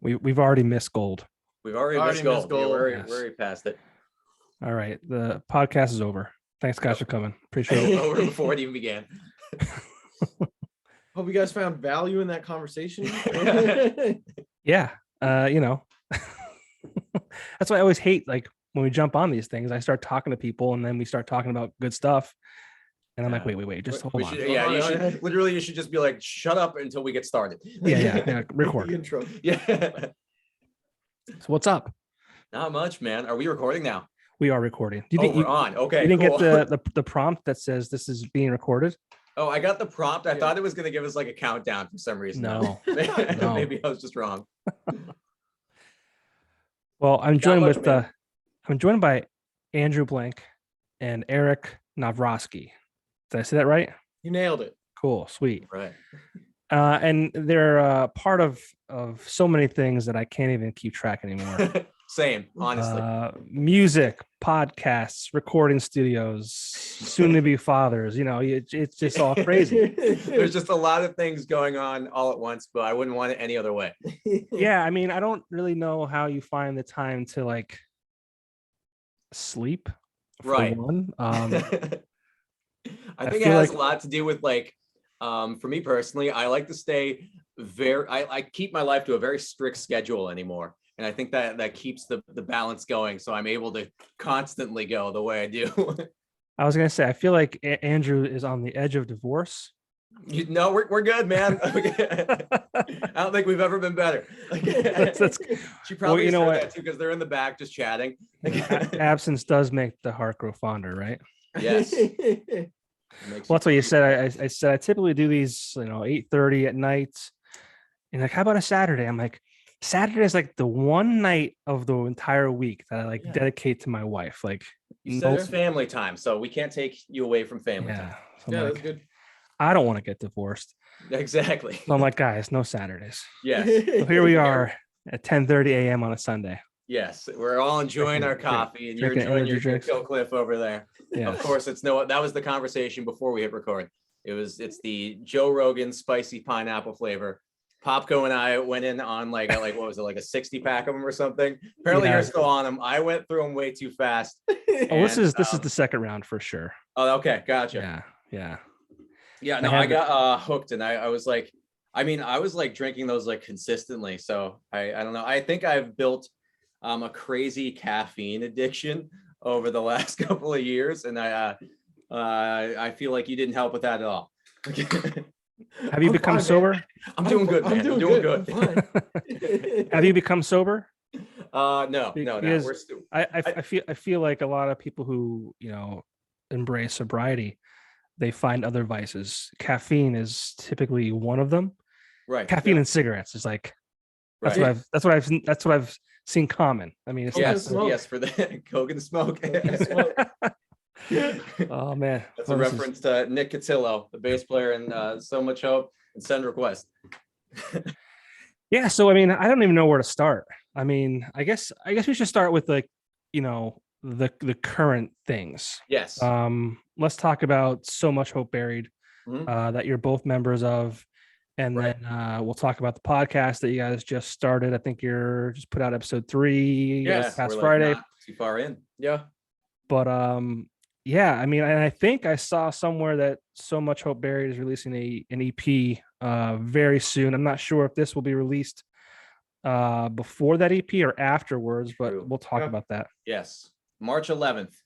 We've already missed gold. We've already missed gold. We're already past it. All right. The podcast is over. Thanks, guys, for coming. Appreciate it. Over before it even began. Hope you guys found value in that conversation. Yeah. That's why I always hate, like, when we jump on these things, I start talking to people and then we start talking about good stuff. And I'm like, wait, just hold on. You should just be like, shut up until we get started. Yeah. Record. Intro. Yeah. So what's up? Not much, man. Are we recording now? We are recording. Do you think we're on? Okay. You didn't get the prompt that says this is being recorded? Oh, I got the prompt. I thought it was going to give us like a countdown for some reason. No. Maybe I was just wrong. Well, I'm joined by Andrew Blank and Eric Novroski. Did I say that right? You nailed it. Cool, sweet. Right. And they're part of so many things that I can't even keep track anymore. Same, honestly. Music, podcasts, recording studios, soon to be fathers. It's just all crazy. There's just a lot of things going on all at once, but I wouldn't want it any other way. Yeah, I mean, I don't really know how you find the time to like sleep. Right. One. I think it has a lot to do with like, for me personally, I like to stay I keep my life to a very strict schedule anymore. And I think that keeps the balance going. So I'm able to constantly go the way I do. I was going to say, I feel like Andrew is on the edge of divorce. No, we're good, man. I don't think we've ever been better. She probably said that too, because they're in the back just chatting. Absence does make the heart grow fonder, right? Yes. Well, that's what you said. I said I typically do these, 8:30 at night. And like, how about a Saturday? I'm like, Saturday is like the one night of the entire week that I dedicate to my wife. Like, you said it's family time, so we can't take you away from family time. So that's good. I don't want to get divorced. Exactly. So I'm like, guys, no Saturdays. Yes. So here we are at 10:30 a.m. on a Sunday. Yes, we're all enjoying our coffee, and you're enjoying your Kill Cliff over there. Yeah. Of course, that was the conversation before we hit record. It's the Joe Rogan spicy pineapple flavor. Popko and I went in on like what was it, like a 60 pack of them or something? Apparently you're still on them. I went through them way too fast. This is the second round for sure. Oh, okay, gotcha. Yeah. No, I got hooked, and I was like, I was like drinking those like consistently. So I don't know. I think I've built a crazy caffeine addiction over the last couple of years, and I feel like you didn't help with that at all. Have you become sober? I'm doing good, man. I'm doing good. Have you become sober? No. We're still. I feel like a lot of people who embrace sobriety, they find other vices. Caffeine is typically one of them. Right. Caffeine and cigarettes is like that's what I've seen common. I mean, it's yes for the coke and smoke. Oh man, that's a reference to Nick Cotillo, the bass player in So Much Hope and Send Request. Yeah, so I mean, I don't even know where to start. I mean, I guess we should start with like, the current things. Yes. Let's talk about So Much Hope Buried, that you're both members of, and then we'll talk about the podcast that you guys just started. I think you're just put out episode 3 past Friday. Not too far in. Yeah. But I mean, and I think I saw somewhere that So Much Hope Buried is releasing an EP very soon. I'm not sure if this will be released before that EP or afterwards, but we'll talk about that. Yes. March 11th,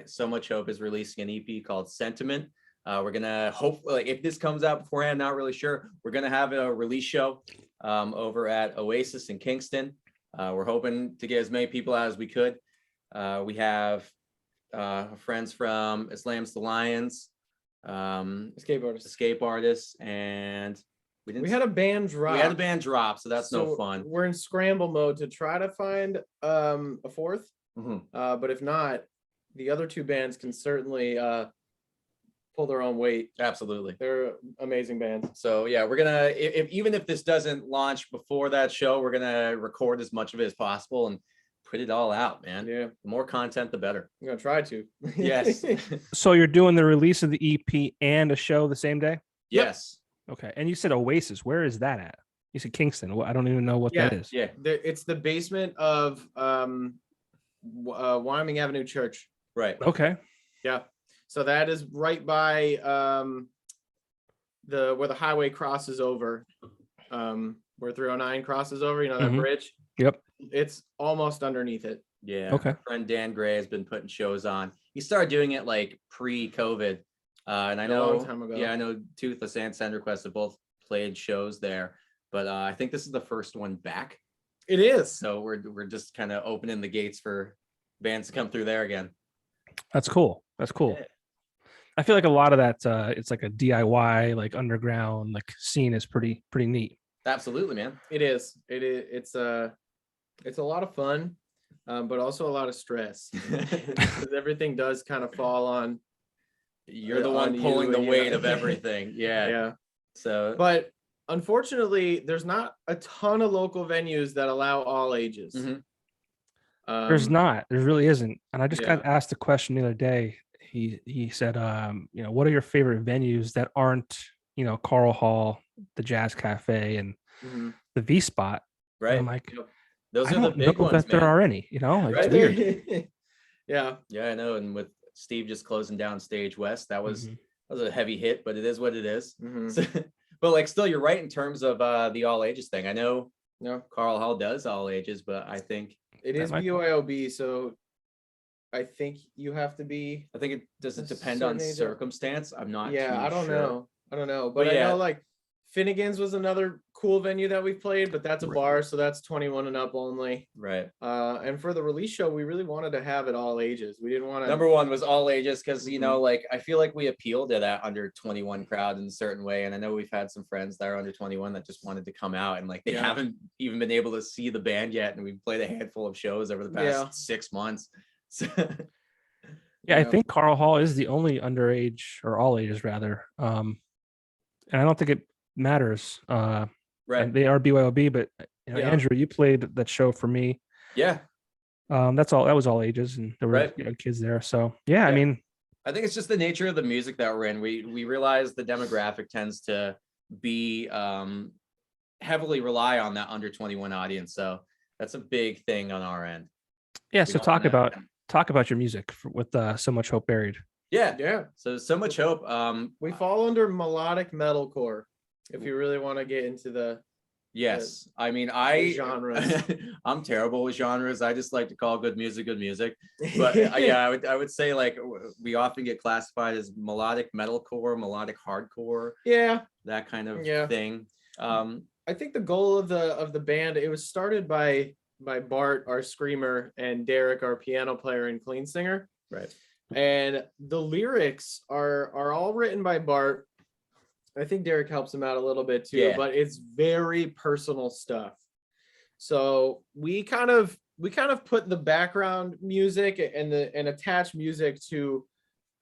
So Much Hope is releasing an EP called Sentiment. We're gonna hopefully, if this comes out beforehand, not really sure. We're gonna have a release show over at Oasis in Kingston. We're hoping to get as many people out as we could. We have friends from Islam's the Lions, escape artists, and we had a band drop. So that's no fun. We're in scramble mode to try to find a fourth. But if not, the other two bands can certainly pull their own weight. Absolutely, they're amazing bands. So yeah, we're gonna even if this doesn't launch before that show, we're gonna record as much of it as possible and put it all out, man. Yeah, the more content, the better. I'm gonna try to. Yes. So you're doing the release of the EP and a show the same day? Yes. Okay. And you said Oasis. Where is that at? You said Kingston. I don't even know what that is. Yeah. It's the basement of Wyoming Avenue Church. Right. Okay. Yeah. So that is right by where the highway crosses over, where 309 crosses over, you know, that bridge. Yep. It's almost underneath it. Yeah. Okay. Our friend Dan Gray has been putting shows on. He started doing it like pre-COVID. And I know, a long time ago. Yeah, I know Toothless and SendRequest have both played shows there, but I think this is the first one back. It is. So we're just kind of opening the gates for bands to come through there again. That's cool. That's cool. Yeah. I feel like a lot of that, it's like a DIY, like underground, like scene is pretty neat. Absolutely, man. It is. It's a lot of fun, but also a lot of stress. Because everything does kind of fall on. You're the one pulling the weight of everything. Yeah. Yeah. So, but unfortunately, there's not a ton of local venues that allow all ages. There's not. There really isn't. And I just got Yeah. asked a question the other day. He said, you know, what are your favorite venues that aren't, you know, Carl Hall, the Jazz Cafe, and the V Spot? right. And I'm like, those I are the don't big know ones, that there man. are any. You know, like, Right. it's weird. Yeah. Yeah, I know. And with Steve just closing down Stage West, that was a heavy hit, but it is what it is. So, but like, still, you're right in terms of the all ages thing. I know Carl Hall does all ages, but I think it is BYOB, so I think you have to be. I think it does a it depend on certain age. circumstance. I'm not. Yeah, too I don't sure. know. I don't know, but I yeah. know like Finnegan's was another cool venue that we've played, but that's a bar, so that's 21 and up only. Right. And for the release show, we really wanted to have it all ages. We didn't want to. Number one was all ages because you know, like I feel like we appeal to that under 21 crowd in a certain way, and I know we've had some friends that are under 21 that just wanted to come out and like they haven't even been able to see the band yet, and we've played a handful of shows over the past 6 months. So, I think Carl Hall is the only underage or all ages rather, and I don't think it matters. right. And they are BYOB, but you know, Andrew, you played that show for me. Yeah. That was all ages, and there were kids there. So yeah, I mean, I think it's just the nature of the music that we're in. We realize the demographic tends to be heavily rely on that under 21 audience. So that's a big thing on our end. Yeah. So talk about your music with So Much Hope Buried. Yeah. So Much Hope. We fall under melodic metalcore. If you really want to get into the I mean, genres. I'm terrible with genres. I just like to call good music. But I would say like we often get classified as melodic metalcore, melodic hardcore. Yeah, that kind of thing. I think the goal of the band, it was started by Bart, our screamer, and Derek, our piano player and clean singer. Right. And the lyrics are all written by Bart. I think Derek helps him out a little bit too, but it's very personal stuff. So we kind of put the background music and attach music to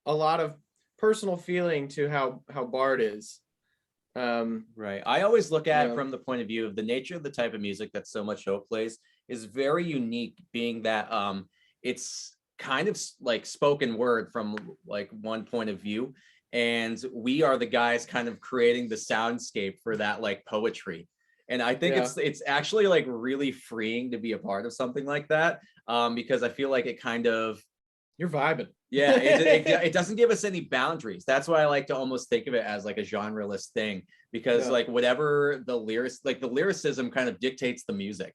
a lot of personal feeling to how Bart is. Right. I always look at it from the point of view of the nature of the type of music that So Much Hope plays is very unique, being that it's kind of like spoken word from like one point of view. And we are the guys kind of creating the soundscape for that like poetry. And I think it's actually like really freeing to be a part of something like that. Because I feel like it kind of, you're vibing. Yeah, it doesn't give us any boundaries. That's why I like to almost think of it as like a genre-less thing, because like whatever the lyricism kind of dictates the music.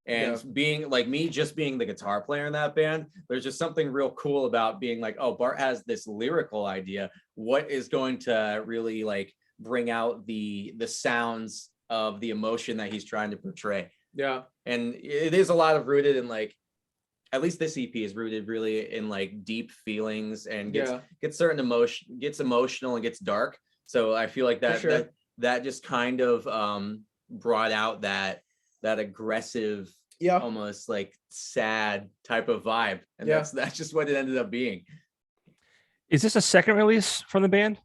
And being like me, just being the guitar player in that band, there's just something real cool about being like, oh, Bart has this lyrical idea. What is going to really like bring out the sounds of the emotion that he's trying to portray? Yeah. And it is a lot of rooted in like, at least this EP is rooted really in like deep feelings and gets certain emotion, gets emotional and gets dark. So I feel like that just kind of brought out that aggressive, almost like sad type of vibe. And that's just what it ended up being. Is this a second release from the band?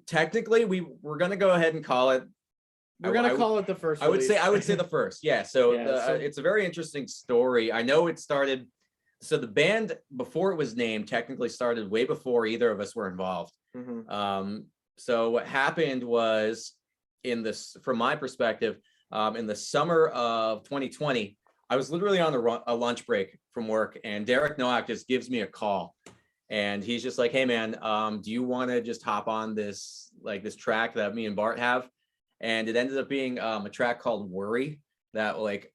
Technically we're going to go ahead and call it. We're going to call it the first release. I would say the first. Yeah. So, it's a very interesting story. I know it started. So the band, before it was named, technically started way before either of us were involved. So what happened was in this, from my perspective, in the summer of 2020, I was literally on a lunch break from work, and Derek Nowak just gives me a call, and he's just like, "Hey man, do you want to just hop on this track that me and Bart have?" And it ended up being a track called "Worry" that like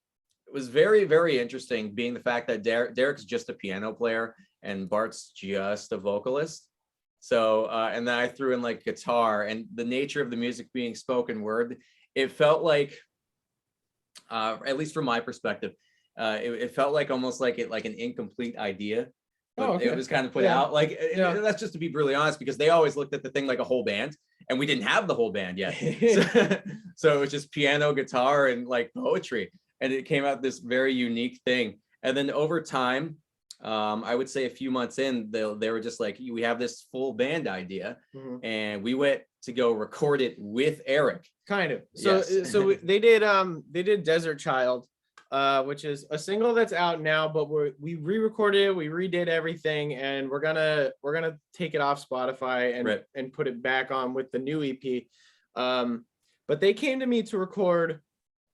it was very, very interesting, being the fact that Derek's just a piano player and Bart's just a vocalist. So and then I threw in like guitar, and the nature of the music being spoken word, it felt like, at least from my perspective, it felt like almost like an incomplete idea. But Oh, okay. it was kind of put out like, that's just to be really honest, because they always looked at the thing like a whole band, and we didn't have the whole band yet. So it was just piano, guitar, and like poetry, and it came out this very unique thing. And then over time, I would say a few months in, they were just like, we have this full band idea, and we went to go record it with Eric. Kind of. So yes. So they did Desert Child, which is a single that's out now, but we re-recorded it, we redid everything, and we're gonna take it off Spotify and put it back on with the new EP. But they came to me to record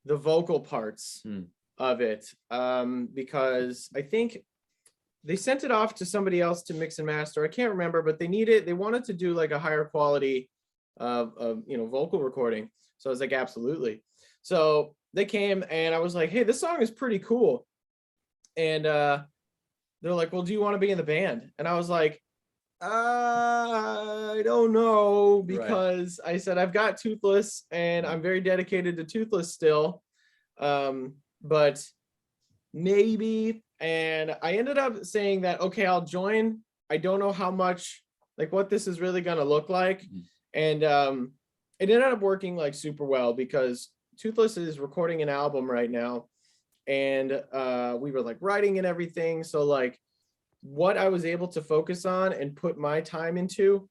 the vocal parts of it, because I think they sent it off to somebody else to mix and master. I can't remember, but they wanted to do like a higher quality of vocal recording. So I was like, absolutely. So they came, and I was like, hey, this song is pretty cool. And they're like, well, do you want to be in the band? And I was like, I don't know, because I said I've got Toothless, and I'm very dedicated to Toothless still, but maybe. And I ended up saying that, okay, I'll join. I don't know how much, like what this is really going to look like. And it ended up working like super well, because Toothless is recording an album right now, and we were like writing and everything. So like what I was able to focus on and put my time into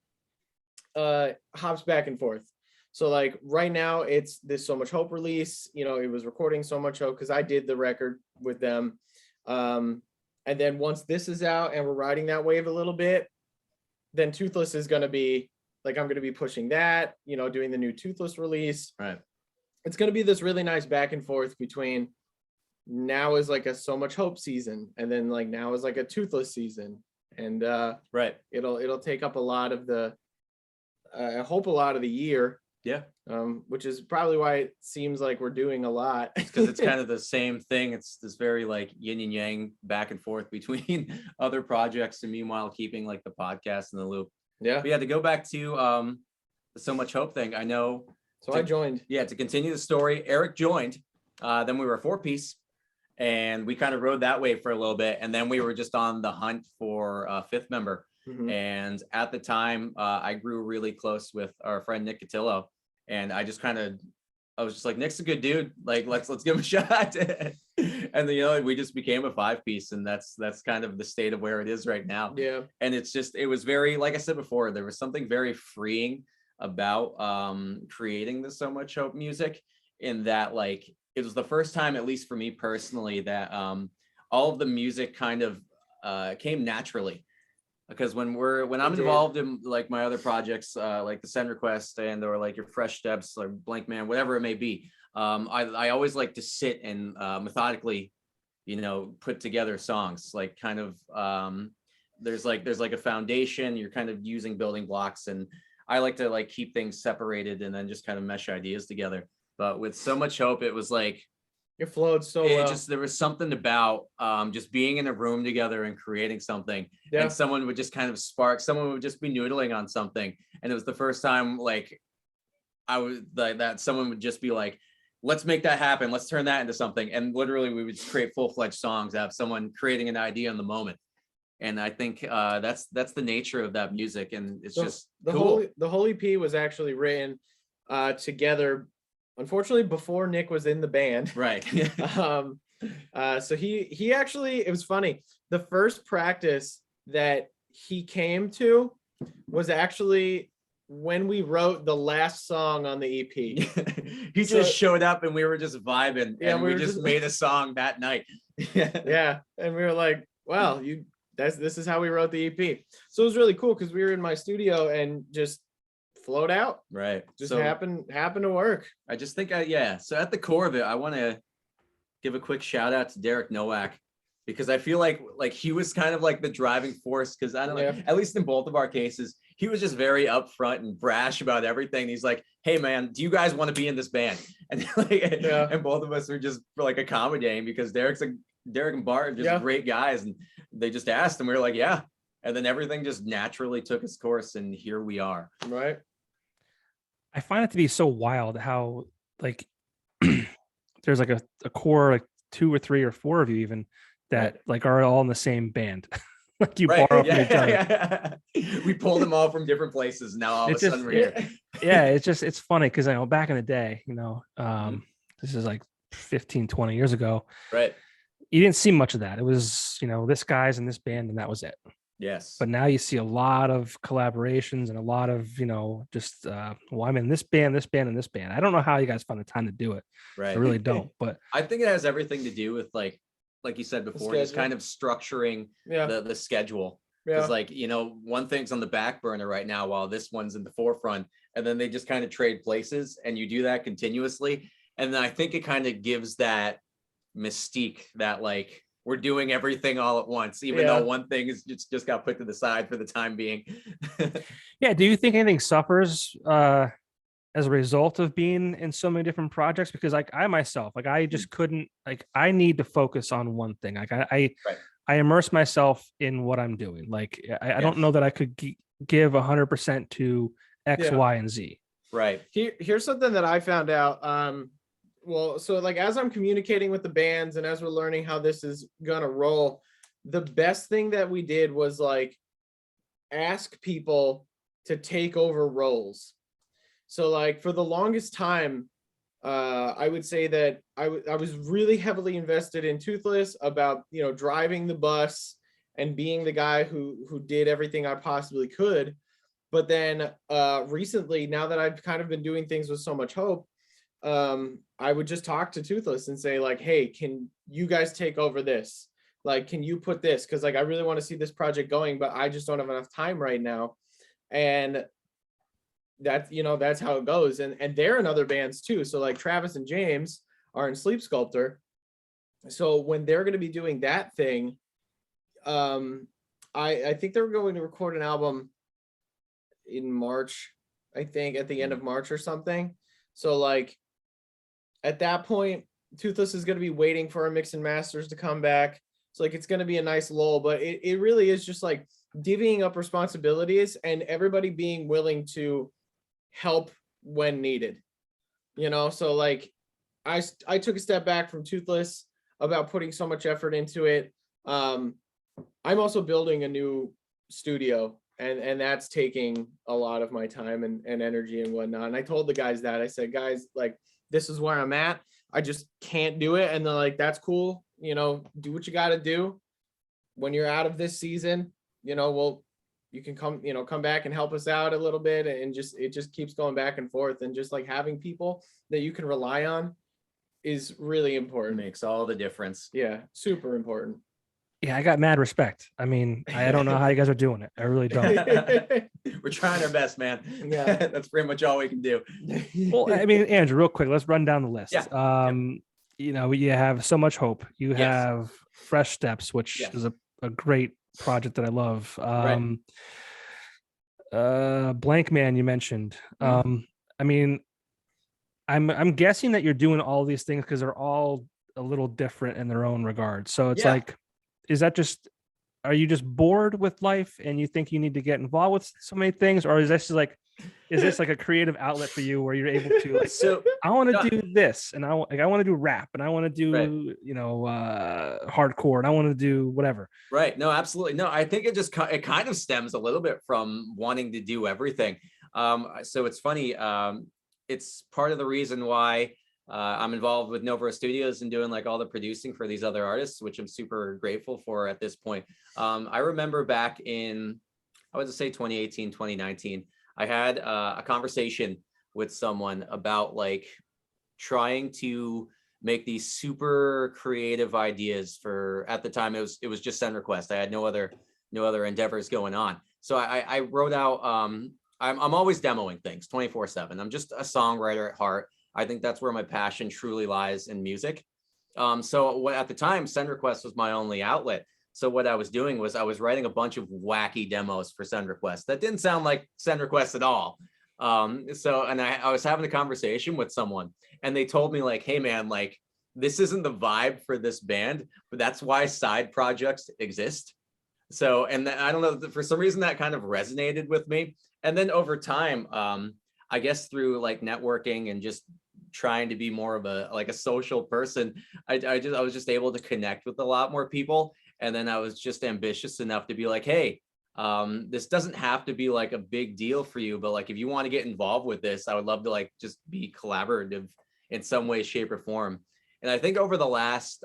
hops back and forth. So like right now it's this So Much Hope release, it was recording So Much Hope because I did the record with them. And then once this is out and we're riding that wave a little bit, then Toothless is going to be like, I'm going to be pushing that, doing the new Toothless release. Right. It's going to be this really nice back and forth between now is like a So Much Hope season, and then like now is like a Toothless season. And it'll take up a lot of the, I hope a lot of the year. Yeah. Which is probably why it seems like we're doing a lot. Because it's kind of the same thing. It's this very like yin and yang back and forth between other projects, and meanwhile keeping like the podcast in the loop. Yeah. But yeah, to go back to the So Much Hope thing, I know. So I joined. Yeah, to continue the story, Eric joined. Then we were a 4-piece, and we kind of rode that wave for a little bit, and then we were just on the hunt for a 5th member. And at the time, I grew really close with our friend Nick Cotillo, and I was just like, Nick's a good dude. Like, let's give him a shot. And then, we just became a 5-piece, and that's kind of the state of where it is right now. Yeah. And it was very, like I said before, there was something very freeing about creating the So Much Hope music, in that like it was the first time, at least for me personally, that all of the music kind of came naturally. Because when I'm involved in like my other projects, like the Send Request and or like your Fresh Steps or Blankman, whatever it may be, I always like to sit and methodically, put together songs. Like kind of there's like a foundation. You're kind of using building blocks, and I like to like keep things separated and then just kind of mesh ideas together. But with So Much Hope, it was like it flowed so well. There was something about just being in a room together and creating something, and someone would just kind of spark. Someone would just be noodling on something, and it was the first time like I was like that. Someone would just be like, "Let's make that happen. Let's turn that into something." And literally, we would just create full-fledged songs. Have someone creating an idea in the moment, and I think that's the nature of that music, and it's just cool. The whole EP was actually written together. Unfortunately, before Nick was in the band. Right. So he actually, it was funny. The first practice that he came to was actually when we wrote the last song on the EP. He just showed up, and we were just vibing, and we just made a song that night. Yeah. And we were like, wow, this is how we wrote the EP. So it was really cool, because we were in my studio and just float out. Right. Just So happen to work. I just think, so at the core of it, I want to give a quick shout out to Derek Nowak, because I feel like he was kind of like the driving force, because I don't know, at least in both of our cases, he was just very upfront and brash about everything. He's like, hey man, do you guys want to be in this band? And and both of us were just like accommodating, because Derek and Bart are just great guys, and they just asked, and we were like, yeah. And then everything just naturally took its course, and here we are. Right. I find it to be so wild how like there's like a core, like 2 or 3 or 4 of you even that like are all in the same band. Like you borrow from each other. We pulled them all from different places. Now all of a sudden we're here. Yeah, it's funny because I know back in the day, this is like 15, 20 years ago. Right. You didn't see much of that. It was, this guy's in this band and that was it. Yes. But now you see a lot of collaborations and a lot of, just I'm in this band, and this band. I don't know how you guys find the time to do it. Right. I really don't. But I think it has everything to do with like you said before, just kind of structuring the schedule. Because one thing's on the back burner right now while this one's in the forefront, and then they just kind of trade places, and you do that continuously. And then I think it kind of gives that mystique that like we're doing everything all at once, even though one thing is just got put to the side for the time being. Yeah. Do you think anything suffers as a result of being in so many different projects? Because like I myself, like I just couldn't, like I need to focus on one thing. Like I immerse myself in what I'm doing. Like I don't know that I could give 100% to X, Y, and Z. Right. Here's something that I found out. So like as I'm communicating with the bands and as we're learning how this is gonna roll, the best thing that we did was like ask people to take over roles. So like for the longest time, I would say that I was really heavily invested in Toothless, about driving the bus and being the guy who did everything I possibly could. But then recently, now that I've kind of been doing things with so much hope, I would just talk to Toothless and say like, hey, can you guys take over this? Like, can you put this? Because like I really want to see this project going, but I just don't have enough time right now. And that's how it goes. And they're in other bands too. So like Travis and James are in Sleep Sculptor. So when they're going to be doing that thing, I think they're going to record an album in March, I think at the end of March or something. So like at that point, Toothless is going to be waiting for our mix and masters to come back. So like it's going to be a nice lull, but it really is just like divvying up responsibilities and everybody being willing to help when needed, so like I took a step back from Toothless about putting so much effort into it. I'm also building a new studio, and that's taking a lot of my time and energy and whatnot. And I told the guys that, I said, guys, like this is where I'm at, I just can't do it. And they're like, that's cool, do what you got to do. When you're out of this season, you can come back and help us out a little bit, and it just keeps going back and forth. And just like having people that you can rely on is really important. Makes all the difference. Yeah, super important. Yeah, I got mad respect. I mean, I don't know how you guys are doing it. I really don't. We're trying our best, man. Yeah, that's pretty much all we can do. Well, I mean, Andrew, real quick, let's run down the list. Yeah. You have So Much Hope. You have Fresh Steps, which is a great project that I love. Blankman, you mentioned. I mean, I'm guessing that you're doing all these things because they're all a little different in their own regard. So it's like, are you just bored with life and you think you need to get involved with so many things, or is this like a creative outlet for you where you're able to like, so I want to do this, and I want to do rap, and I want to do hardcore, and I want to do whatever. Right. No, absolutely. No, I think it kind of stems a little bit from wanting to do everything. So it's funny. It's part of the reason why I'm involved with Novro Studios and doing like all the producing for these other artists, which I'm super grateful for at this point. I remember back in, I would say 2018, 2019, I had a conversation with someone about like trying to make these super creative ideas for, at the time it was just Send Request. I had no other endeavors going on. So I wrote out I'm always demoing things 24/7. I'm just a songwriter at heart. I think that's where my passion truly lies in music. So at the time, Send Request was my only outlet. So what I was doing was I was writing a bunch of wacky demos for Send Request that didn't sound like Send Request at all. And I was having a conversation with someone, and they told me like, hey man, like this isn't the vibe for this band, but that's why side projects exist. So, and I don't know, for some reason that kind of resonated with me. And then over time, I guess through like networking and just trying to be more of a social person, I was just able to connect with a lot more people. And then I was just ambitious enough to be like, hey, this doesn't have to be like a big deal for you, but like if you want to get involved with this, I would love to like just be collaborative in some way, shape, or form. And I think over the last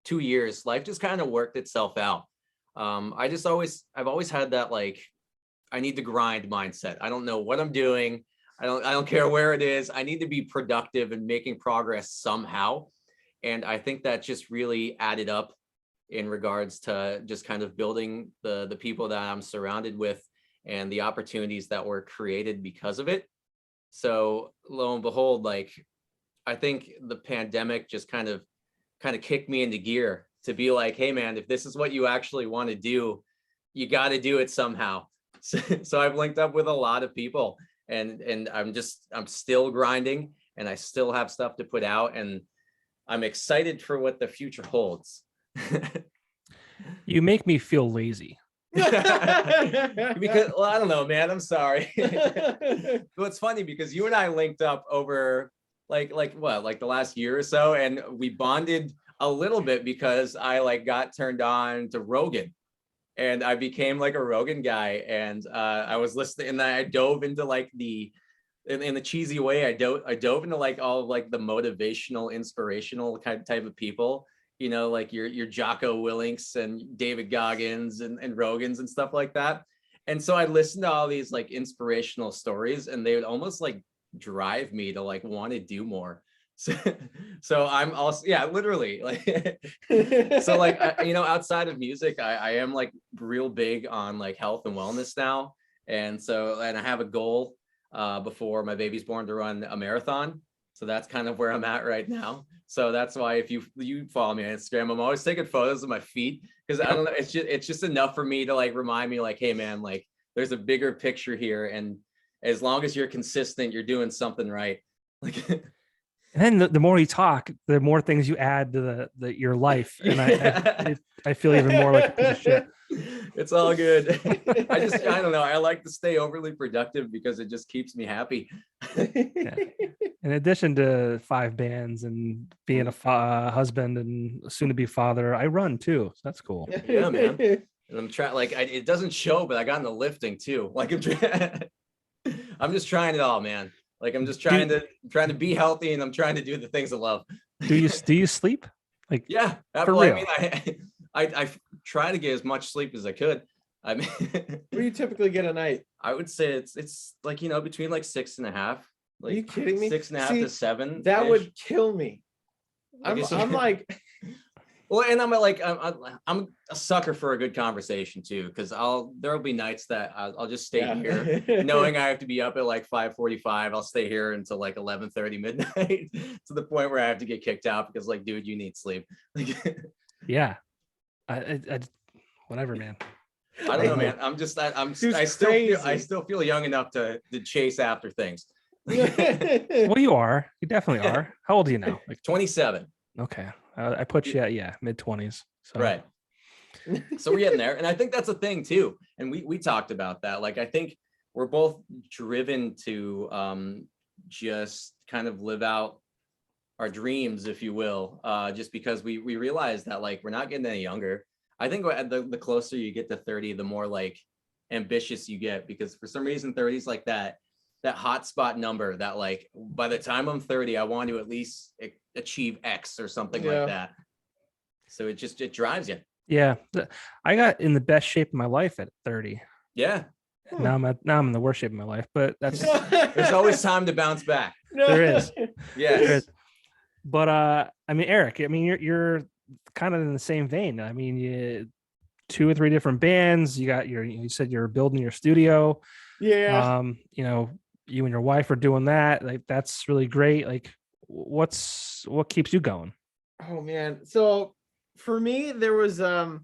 2 years, life just kind of worked itself out. I've always had that like I need to grind mindset. I don't know what I'm doing. I don't care where it is. I need to be productive and making progress somehow. And I think that just really added up in regards to just kind of building the people that I'm surrounded with and the opportunities that were created because of it. So lo and behold, like I think the pandemic just kind of kicked me into gear to be like, hey man, if this is what you actually want to do, you got to do it somehow. So I've linked up with a lot of people, and I'm still grinding, and I still have stuff to put out, and I'm excited for what the future holds. You make me feel lazy. Because, well, I don't know, man, I'm sorry. Well, it's funny because you and I linked up over like the last year or so, and we bonded a little bit because I like got turned on to Rogan, and I became like a Rogan guy, and I was listening, and I dove into like in the cheesy way, I dove into like all of like the motivational, inspirational type of people, you know, like your Jocko Willinks and David Goggins and Rogans and stuff like that. And so I listened to all these like inspirational stories, and they would almost like drive me to like want to do more. So I'm also, yeah, literally like, so like, outside of music, I am like real big on like health and wellness now. And I have a goal before my baby's born to run a marathon. So that's kind of where I'm at right now. So that's why if you follow me on Instagram, I'm always taking photos of my feet, because I don't know, it's just enough for me to like remind me like, hey man, like there's a bigger picture here. And as long as you're consistent, you're doing something right. Like, and then the more you talk, the more things you add to your life, and I feel even more like a piece of shit. It's all good. I don't know. I like to stay overly productive because it just keeps me happy. Yeah. In addition to 5 bands and being a husband and soon to be father, I run too. So that's cool. Yeah, man. And I'm trying, like, it doesn't show, but I got into lifting too. Like, I'm just trying it all, man. Like, I'm just trying to be healthy, and I'm trying to do the things I love. Do you sleep? Like, yeah, for real? I mean, I try to get as much sleep as I could. I mean, what do you typically get a night? I would say it's like, between like 6.5. Like, are you kidding me? 6.5 to 7. That would kill me. I'm like, well, and I'm a sucker for a good conversation too, because there'll be nights that I'll just stay here, knowing I have to be up at like 5:45. I'll stay here until like 11:30 midnight, to the point where I have to get kicked out because, like, dude, you need sleep. Yeah, I whatever, man. I don't know, man. I still feel young enough to chase after things. Well, you are. You definitely are. How old are you now? Like 27. Okay, I put you at mid-20s. So. Right. So we're getting there, and I think that's a thing too. And we talked about that. Like, I think we're both driven to just kind of live out our dreams, if you will, just because we realize that, like, we're not getting any younger. I think the closer you get to 30, the more like ambitious you get, because for some reason 30 is like that hotspot number that, like, by the time I'm 30, I want to at least achieve X or something like that. So it drives you. Yeah, I got in the best shape of my life at 30. Yeah. Now I'm in the worst shape of my life, but that's there's always time to bounce back. There is. Yes. There is. But I mean, Eric, I mean, you're kind of in the same vein. I mean, 2 or 3 different bands. You said you're building your studio. Yeah. You know, you and your wife are doing that. Like, that's really great. Like, what keeps you going? Oh man. So for me, there was it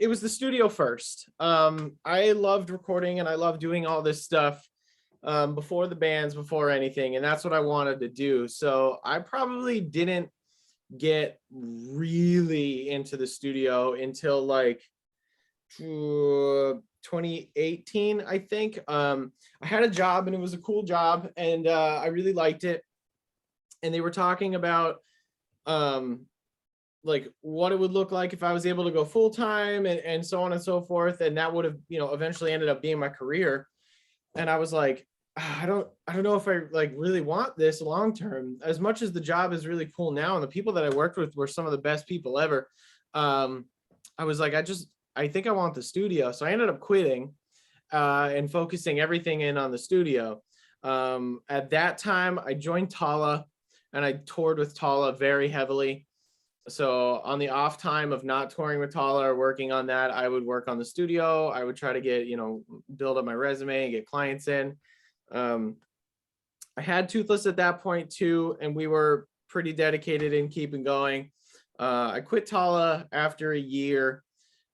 was the studio first. I loved recording and I loved doing all this stuff before the bands, before anything, and that's what I wanted to do. So I probably didn't get really into the studio until like 2018, I think. I had a job and it was a cool job, and I really liked it. And they were talking about like what it would look like if I was able to go full time, and so on and so forth. And that would have, eventually ended up being my career. And I was like, I don't know if I like really want this long term. As much as the job is really cool now, and the people that I worked with were some of the best people ever. I was like, I think I want the studio. So I ended up quitting and focusing everything in on the studio. At that time, I joined Tala, and I toured with Tala very heavily. So on the off time of not touring with Tala or working on that, I would work on the studio. I would try to get, build up my resume and get clients in. I had Toothless at that point too, and we were pretty dedicated in keeping going. I quit Tala after a year,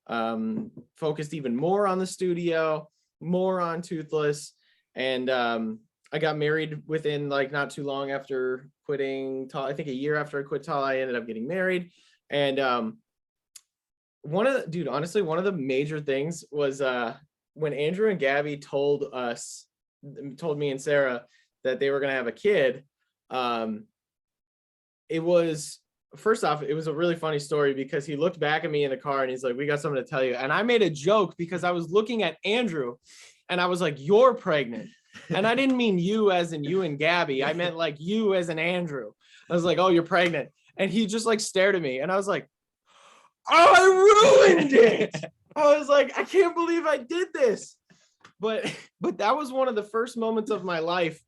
focused even more on the studio, more on Toothless, and I got married within like not too long after quitting Tala. I think a year after I quit Tala, I ended up getting married. And honestly, one of the major things was when Andrew and Gabby told me and Sarah that they were going to have a kid. It was, first off, it was a really funny story because he looked back at me in the car and he's like, "We got something to tell you." And I made a joke because I was looking at Andrew and I was like, "You're pregnant." And I didn't mean you as in you and Gabby. I meant like you as in Andrew. I was like, "Oh, you're pregnant." And he just like stared at me and I was like, "Oh, I ruined it." I was like, "I can't believe I did this." But that was one of the first moments of my life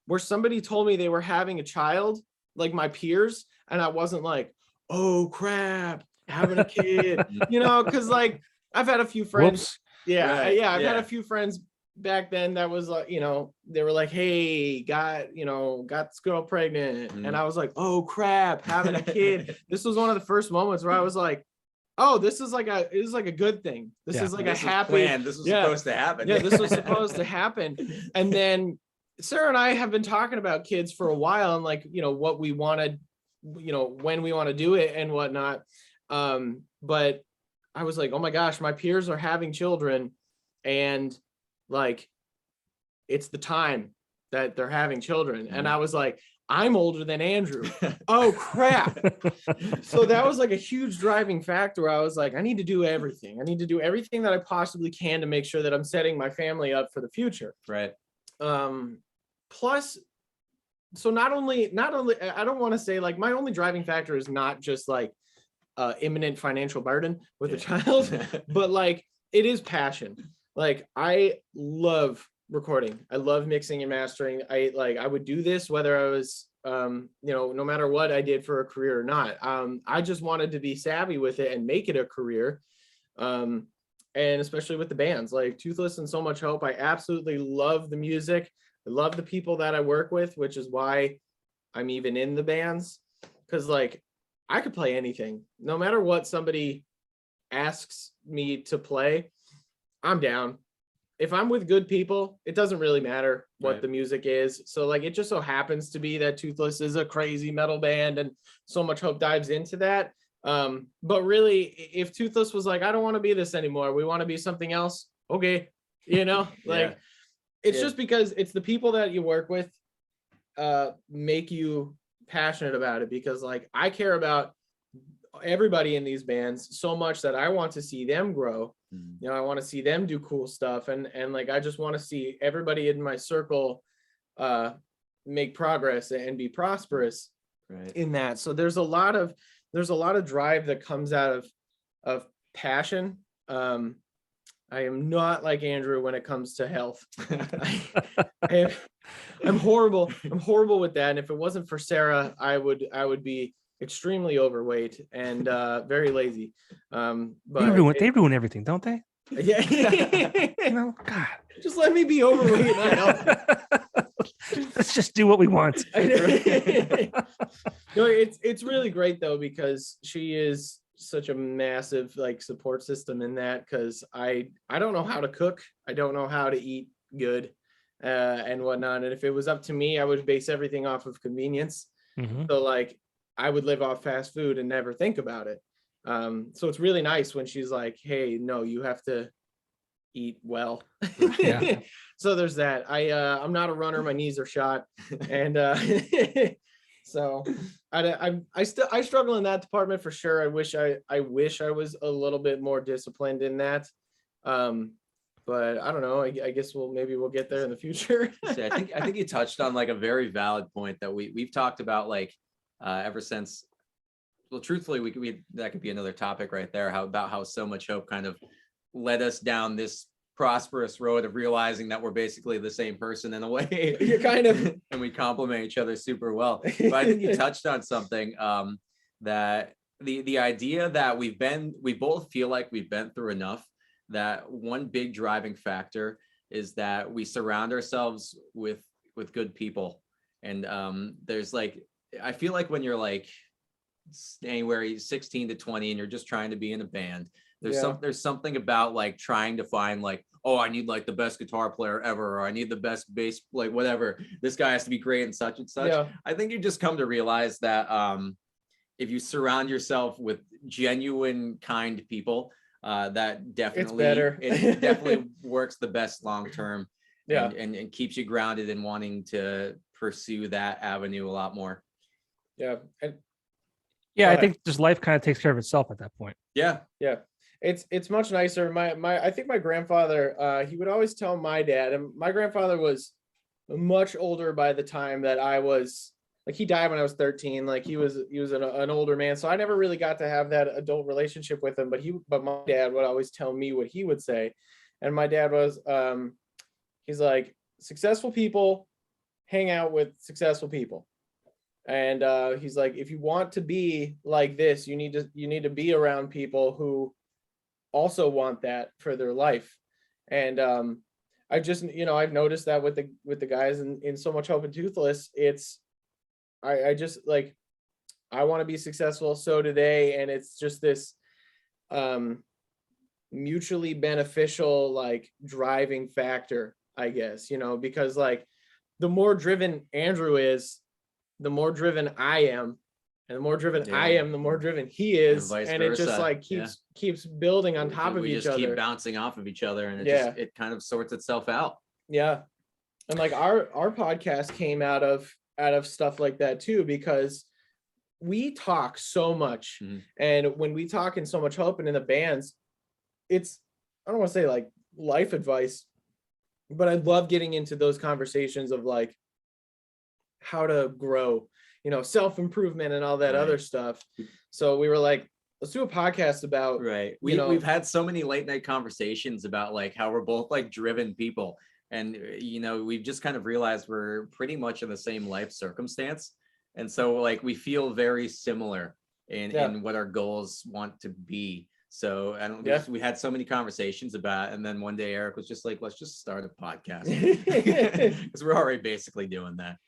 where somebody told me they were having a child, like my peers. And I wasn't like, "Oh crap, having a kid," because like I've had a few friends. Whoops. Yeah. Right. I've had a few friends back then that was like, they were like, "Hey, got this girl pregnant." And I was like, "Oh crap, having a kid." This was one of the first moments where I was like, "Oh, this is like a good thing. This is like this a happy plan. This was supposed to happen." Yeah, this was supposed to happen. And then Sarah and I have been talking about kids for a while, and like, what we wanted, when we want to do it and whatnot. But I was like, "Oh my gosh, my peers are having children, and like, it's the time that they're having children." And I was like, "I'm older than Andrew." Oh crap. So that was like a huge driving factor. I was like, I need to do everything. I need to do everything that I possibly can to make sure that I'm setting my family up for the future. Right. Plus, so not only, I don't want to say like my only driving factor is not just like imminent financial burden with a child, but like it is passion. Like I love recording. I love mixing and mastering. I would do this whether I was no matter what I did for a career or not. I just wanted to be savvy with it and make it a career. And especially with the bands like Toothless and So Much Hope, I absolutely love the music. I love the people that I work with, which is why I'm even in the bands, because like I could play anything, no matter what somebody asks me to play, I'm down. If I'm with good people, it doesn't really matter what the music is. So like, it just so happens to be that Toothless is a crazy metal band and So Much Hope dives into that. But really, if Toothless was like, "I don't want to be this anymore, we want to be something else," okay, it's just because it's the people that you work with make you passionate about it, because like I care about everybody in these bands so much that I want to see them grow. I want to see them do cool stuff, and like I just want to see everybody in my circle make progress and be prosperous in that. So there's a lot of drive that comes out of passion. I am not like Andrew when it comes to health. I'm horrible. I'm horrible with that. And if it wasn't for Sarah, I would be extremely overweight and very lazy. But they ruin everything, don't they? Yeah. God. Just let me be overweight. And I'll help. Let's just do what we want. No, it's really great though, because she is such a massive like support system in that, because I don't know how to cook. I don't know how to eat good and whatnot. And if it was up to me, I would base everything off of convenience. Mm-hmm. So like I would live off fast food and never think about it. So it's really nice when she's like, hey, no, you have to eat well. Yeah. So there's that. I'm not a runner, my knees are shot. And so I struggle in that department for sure. I wish I was a little bit more disciplined in that. But I don't know. I guess maybe we'll get there in the future. So I think you touched on like a very valid point that we've talked about like ever since. Well, truthfully, we that could be another topic right there. How So Much Hope kind of led us down this prosperous road of realizing that we're basically the same person in a way. You're kind of, and we complement each other super well. But I think you touched on something that the idea that we both feel like we've been through enough, that one big driving factor is that we surround ourselves with good people. And there's like, I feel like when you're like anywhere 16 to 20 and you're just trying to be in a band, there's something about like trying to find like, oh, I need like the best guitar player ever, or I need the best bass, like whatever, this guy has to be great and such and such. I think you just come to realize that if you surround yourself with genuine, kind people, that definitely it definitely works the best long term. And keeps you grounded in wanting to pursue that avenue a lot more. I think just life kind of takes care of itself at that point. It's much nicer. I think my grandfather, he would always tell my dad, and my grandfather was much older by the time that I was, like, he died when I was 13. Like he was an older man, so I never really got to have that adult relationship with him. But my dad would always tell me what he would say, and my dad was, he's like, successful people hang out with successful people. And he's like, if you want to be like this, you need to be around people who also want that for their life. And I just, I've noticed that with the guys in So Much Hope and Toothless, it's, I just like, I want to be successful, so do they. And it's just this mutually beneficial, like, driving factor, I guess, because like the more driven Andrew is, the more driven I am, and the more driven I am, the more driven he is, and it just like keeps building on top of each other. We just keep bouncing off of each other, and it kind of sorts itself out. And like our podcast came out of stuff like that too, because we talk so much, and when we talk in So Much Hope and in the bands, it's, I don't want to say like life advice, but I love getting into those conversations of like how to grow, self-improvement and all that other stuff. So we were like, let's do a podcast about, we've had so many late night conversations about like how we're both like driven people, and we've just kind of realized we're pretty much in the same life circumstance, and so like we feel very similar in what our goals want to be. So we had so many conversations about it, and then one day Eric was just like, let's just start a podcast, because we're already basically doing that.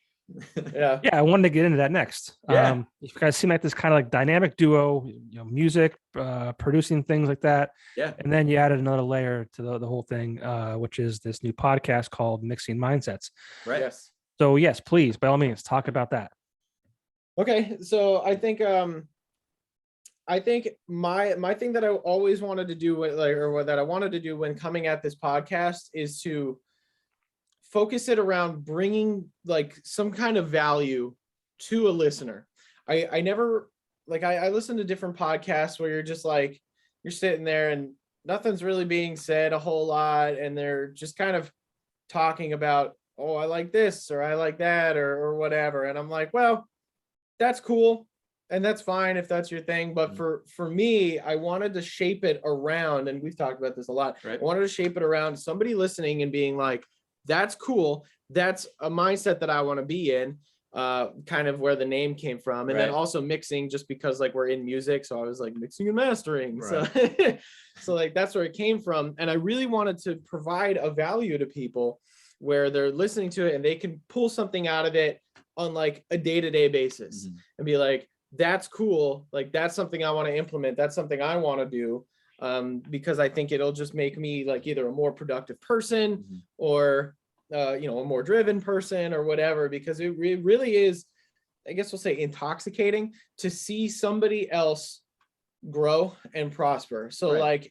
I wanted to get into that next. You guys seem like this kind of like dynamic duo, music, producing things like that. And then you added another layer to the whole thing, which is this new podcast called Mixing Mindsets. So yes, please, by all means, talk about that. Okay, so I think my thing that I always wanted to do, or that I wanted to do when coming at this podcast, is to focus it around bringing like some kind of value to a listener. I never, like, I listen to different podcasts where you're just like, you're sitting there and nothing's really being said a whole lot, and they're just kind of talking about, oh, I like this, or I like that, or whatever. And I'm like, well, that's cool, and that's fine if that's your thing. But for me, I wanted to shape it around, and we've talked about this a lot. I wanted to shape it around somebody listening and being like, that's cool. That's a mindset that I want to be in. kind of where the name came from. And then also mixing, just because like we're in music. So I was like mixing and mastering. Right. So, so like that's where it came from. And I really wanted to provide a value to people where they're listening to it and they can pull something out of it on like a day-to-day basis and be like, that's cool. Like, that's something I want to implement. That's something I want to do. Because I think it'll just make me like either a more productive person or, you know, a more driven person or whatever, because it really is, I guess we'll say, intoxicating to see somebody else grow and prosper. So like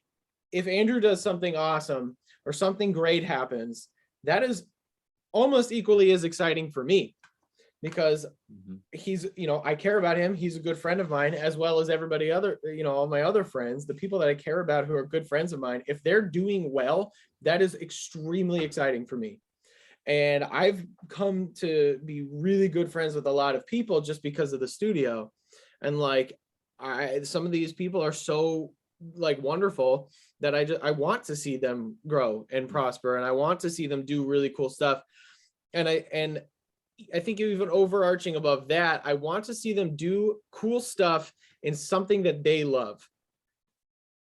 if Andrew does something awesome or something great happens, that is almost equally as exciting for me, because he's, you know, I care about him. He's a good friend of mine, as well as everybody other, you know, all my other friends, the people that I care about who are good friends of mine. If they're doing well, that is extremely exciting for me. And I've come to be really good friends with a lot of people just because of the studio. And like, some of these people are so like wonderful that I want to see them grow and prosper. And I want to see them do really cool stuff. And I think even overarching above that, I want to see them do cool stuff in something that they love,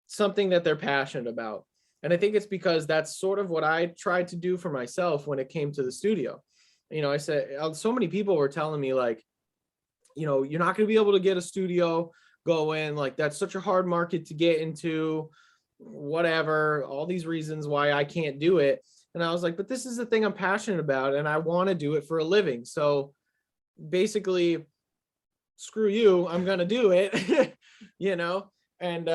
something that they're passionate about. And I think it's because that's sort of what I tried to do for myself when it came to the studio. You know, I said, so many people were telling me like, you know, you're not going to be able to get a studio going. Like, that's such a hard market to get into, whatever, all these reasons why I can't do it. And I was like, but this is the thing I'm passionate about, and I want to do it for a living. So basically, screw you, I'm going to do it, you know? And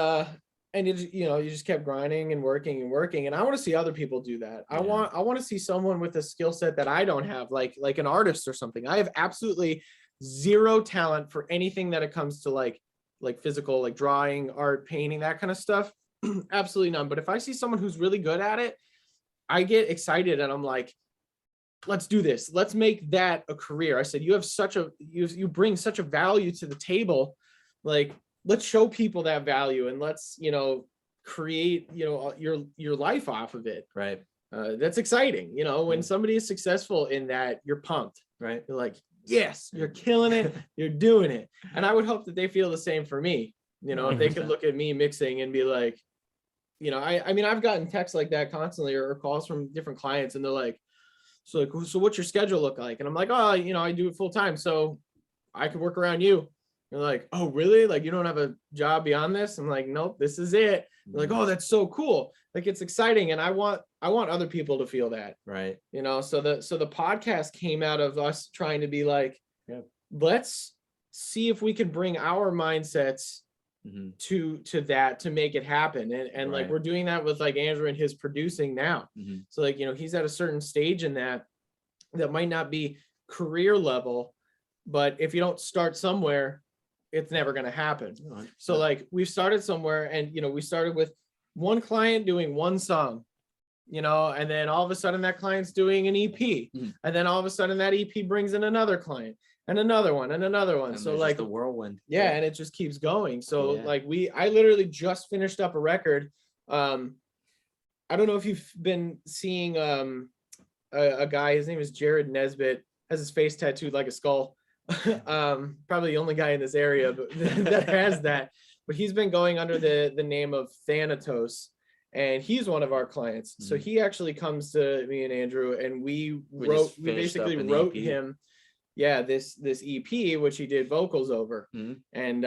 it, you know, you just kept grinding and working and working. And I want to see other people do that. I want to see someone with a skill set that I don't have, like an artist or something. I have absolutely zero talent for anything that it comes to like physical, like drawing, art, painting, that kind of stuff. Absolutely none. But if I see someone who's really good at it, I get excited and I'm like, let's do this. Let's make that a career. I said, you have such a, you bring such a value to the table. Like, let's show people that value and let's, you know, create, you know, your life off of it. Right. That's exciting. You know, when somebody is successful in that, you're pumped, right? You're like, yes, you're killing it. You're doing it. And I would hope that they feel the same for me. You know, if they could look at me mixing and be like, you know, I mean, I've gotten texts like that constantly or calls from different clients, and they're like, so what's your schedule look like? And I'm like, oh, you know, I do it full time, so I could work around you. They're like, oh, really? Like, you don't have a job beyond this? I'm like, nope, this is it. They're like, oh, that's so cool. Like, it's exciting. And I want other people to feel that. Right. You know, so the podcast came out of us trying to be like, let's see if we can bring our mindsets to that, to make it happen. And like, we're doing that with like Andrew and his producing now. So like, you know, he's at a certain stage in that might not be career level, but if you don't start somewhere, it's never going to happen. So like, we've started somewhere, and, you know, we started with one client doing one song, you know, and then all of a sudden that client's doing an EP, and then all of a sudden that EP brings in another client and another one and another one. And so like the whirlwind. And it just keeps going. So like I literally just finished up a record. I don't know if you've been seeing a guy, his name is Jared Nesbitt, has his face tattooed like a skull. Probably the only guy in this area that has that, but he's been going under the name of Thanatos, and he's one of our clients. So he actually comes to me and Andrew, and we basically wrote him this EP, which he did vocals over. And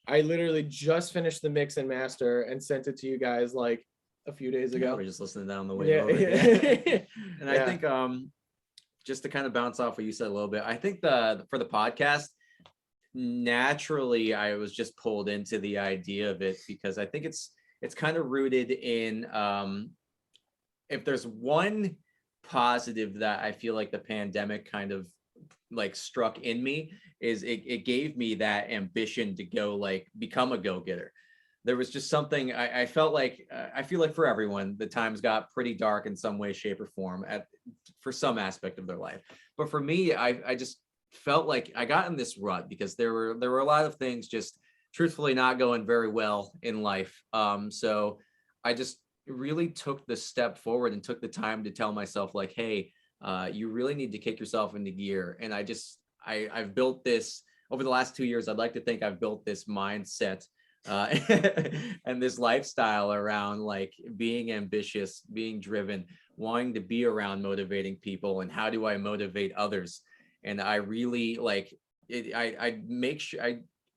I literally just finished the mix and master and sent it to you guys like a few days ago. We're just listening down the way over. And I think just to kind of bounce off what you said a little bit, I think for the podcast, naturally I was just pulled into the idea of it because I think it's kind of rooted in if there's one positive that I feel like the pandemic kind of like struck in me, is it gave me that ambition to go like become a go-getter. There was just something I felt like, I feel like for everyone, the times got pretty dark in some way, shape, or form for some aspect of their life. But for me, I just felt like I got in this rut because there were a lot of things just truthfully not going very well in life. So I just really took the step forward and took the time to tell myself like, hey, you really need to kick yourself into gear. And I've built this over the last 2 years. I'd like to think I've built this mindset and this lifestyle around like being ambitious, being driven, wanting to be around motivating people, and how do I motivate others. And I really like it. I make sure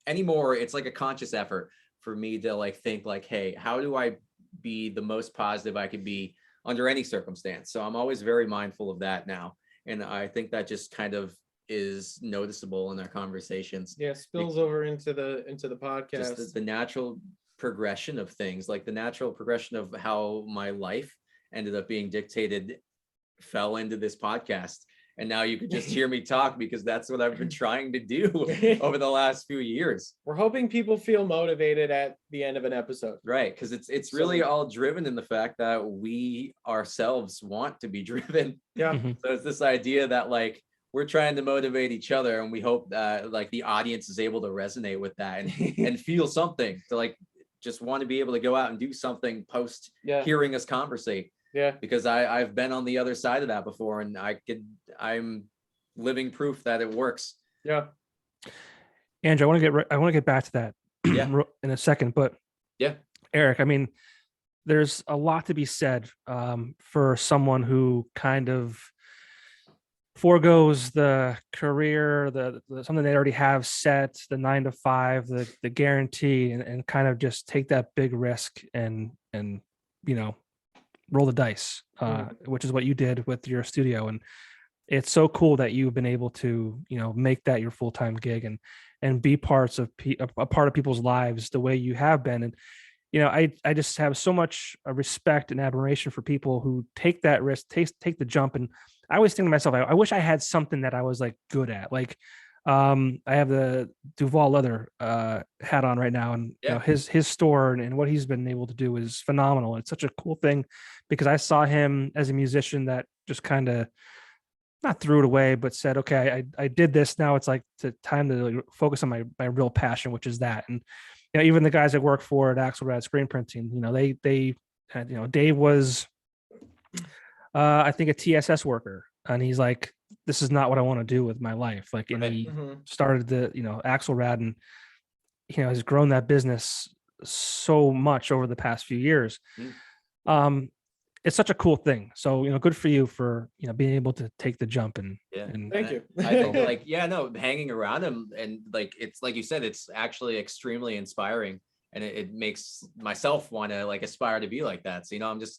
anymore, it's like a conscious effort for me to like think like, hey, how do I be the most positive I could be under any circumstance? So I'm always very mindful of that now. And I think that just kind of is noticeable in our conversations. Yeah, spills over into the podcast. Just the natural progression of things, like the natural progression of how my life ended up being dictated, fell into this podcast. And now you could just hear me talk because that's what I've been trying to do over the last few years. We're hoping people feel motivated at the end of an episode. Right, because it's really all driven in the fact that we ourselves want to be driven. Yeah. So it's this idea that like we're trying to motivate each other, and we hope that like the audience is able to resonate with that and feel something, to like just want to be able to go out and do something post hearing us conversate. Yeah, because I've been on the other side of that before, and I'm living proof that it works. Yeah. Andrew, I want to get back to that in a second, but Eric, I mean, there's a lot to be said for someone who kind of forgoes the career, the something they already have set, the 9 to 5, the guarantee, and kind of just take that big risk and roll the dice, which is what you did with your studio. And it's so cool that you've been able to, make that your full-time gig and be a part of people's lives the way you have been. And, I just have so much respect and admiration for people who take that risk, take the jump. And I always think to myself, I wish I had something that I was like good at. Like, I have the Duval leather hat on right now, and his store and what he's been able to do is phenomenal. It's such a cool thing because I saw him as a musician that just kind of not threw it away, but said, okay, I did this. Now it's like time to focus on my real passion, which is that. And even the guys I work for at Axelrad Screen Printing, they had, Dave was I think a TSS worker, and he's like, this is not what I want to do with my life. Like, and he started the, Axelrad, and, has grown that business so much over the past few years. It's such a cool thing. So, good for you for, being able to take the jump and thank you. I think like, hanging around him, and like, it's like you said, it's actually extremely inspiring, and it makes myself want to like aspire to be like that. So,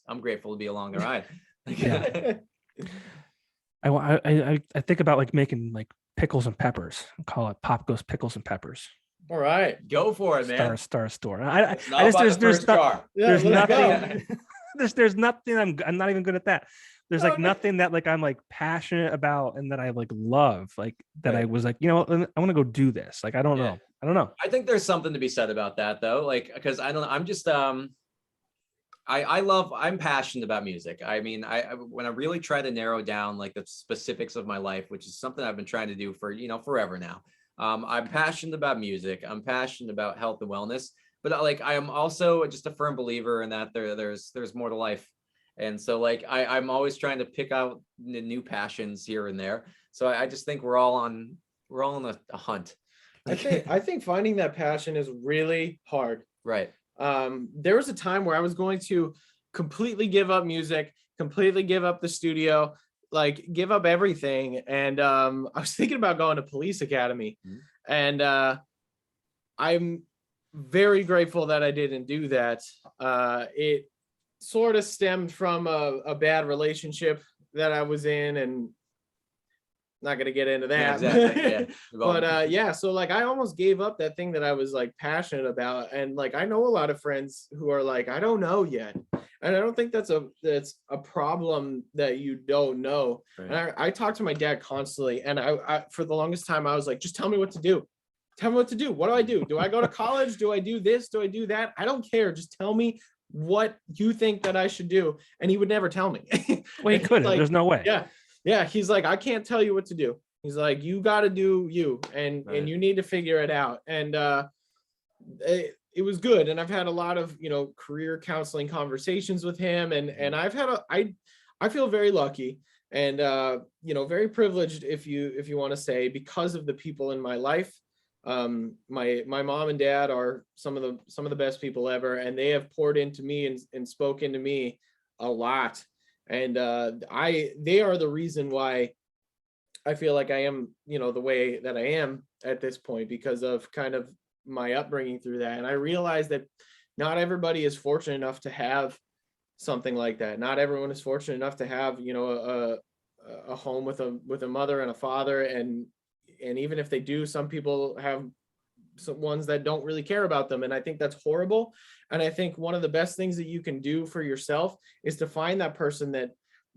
I'm grateful to be along the ride. I think about like making like pickles and peppers. Call it Popko's Pickles and Peppers. All right, go for it, man. Star store. There's nothing I'm not even good at that. There's like nothing that like I'm like passionate about and that I like love, like that I was like, I want to go do this. Like I don't know. I think there's something to be said about that though. Like, because I'm just I'm passionate about music. I mean, when I really try to narrow down like the specifics of my life, which is something I've been trying to do for, forever now. I'm passionate about music. I'm passionate about health and wellness, but like, I am also just a firm believer in that there's more to life. And so like, I'm always trying to pick out new passions here and there. So I just think we're all on a hunt. I think finding that passion is really hard. Right. There was a time where I was going to completely give up music, completely give up the studio, like give up everything. And I was thinking about going to police academy. And I'm very grateful that I didn't do that. It sort of stemmed from a bad relationship that I was in, and not going to get into that. Yeah, exactly. But so like I almost gave up that thing that I was like passionate about. And like I know a lot of friends who are like, I don't know yet. And I don't think that's a problem that you don't know. Right. And I talk to my dad constantly, and I for the longest time I was like, just tell me what to do. Tell me what to do. What do I do? Do I go to college? Do I do this? Do I do that? I don't care. Just tell me what you think that I should do. And he would never tell me. Well, he couldn't. Like, there's no way. Yeah. He's like, I can't tell you what to do. He's like, you got to do you, and you need to figure it out. And it was good. And I've had a lot of, career counseling conversations with him. And I've had I feel very lucky and very privileged, if you want to say, because of the people in my life. My mom and dad are some of the best people ever, and they have poured into me and spoken to me a lot. And they are the reason why I feel like I am, the way that I am at this point, because of kind of my upbringing through that. And I realize that not everybody is fortunate enough to have something like that. Not everyone is fortunate enough to have, a home with a mother and a father. And even if they do, some people have some ones that don't really care about them. And I think that's horrible. And I think one of the best things that you can do for yourself is to find that person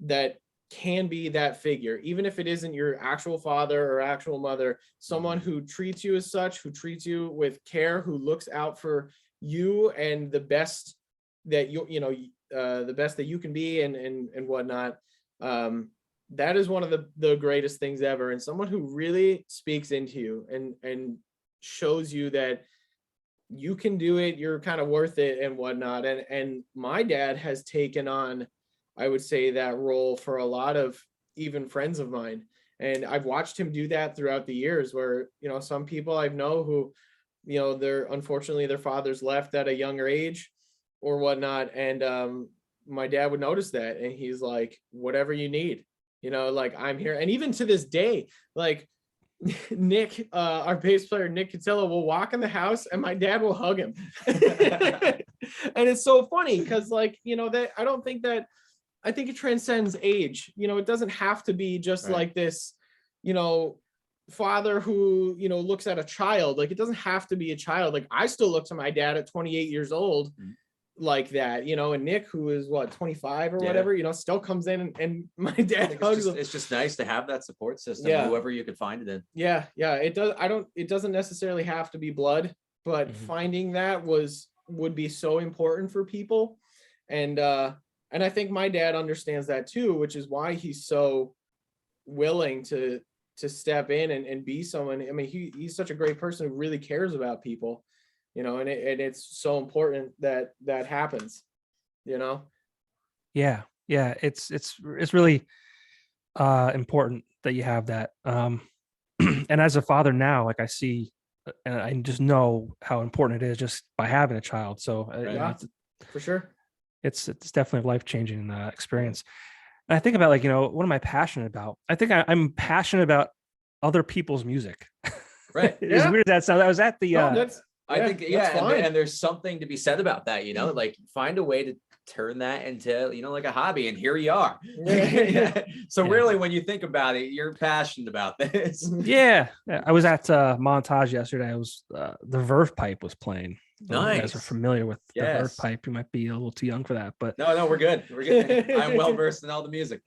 that can be that figure, even if it isn't your actual father or actual mother, someone who treats you as such, who treats you with care, who looks out for you and the best that the best that you can be and whatnot. That is one of the greatest things ever. And someone who really speaks into you and shows you that you can do it, you're kind of worth it and whatnot. And my dad has taken on, I would say, that role for a lot of even friends of mine. And I've watched him do that throughout the years where, some people I know who, unfortunately their fathers left at a younger age or whatnot. And my dad would notice that. And he's like, whatever you need, like, I'm here. And even to this day, like, Nick, our bass player, Nick Cotillo, will walk in the house and my dad will hug him. And it's so funny because, like, that I think it transcends age. It doesn't have to be just right. Like this, father who, looks at a child. Like, it doesn't have to be a child. Like, I still look to my dad at 28 years old like that, and Nick, who is 25 or whatever, still comes in and my dad hugs him. It's just nice to have that support system, whoever you could find it in. Yeah. It doesn't necessarily have to be blood, but finding that would be so important for people. And I think my dad understands that too, which is why he's so willing to step in and be someone. I mean, he's such a great person who really cares about people, and it's so important that happens, Yeah. It's really important that you have that. And as a father now, like, I see, and I just know how important it is just by having a child. So for sure. It's definitely a life-changing experience. And I think about, like, what am I passionate about? I think I'm passionate about other people's music. Right. As weird as that sounds. I was at the I think and there's something to be said about that, like, find a way to turn that into, like, a hobby, and here you are. So really, when you think about it, you're passionate about this. I was at Montage yesterday. I was the Verve Pipe was playing. Nice. You guys are familiar with the Verve Pipe. You might be a little too young for that, but no, we're good. I'm well versed in all the music.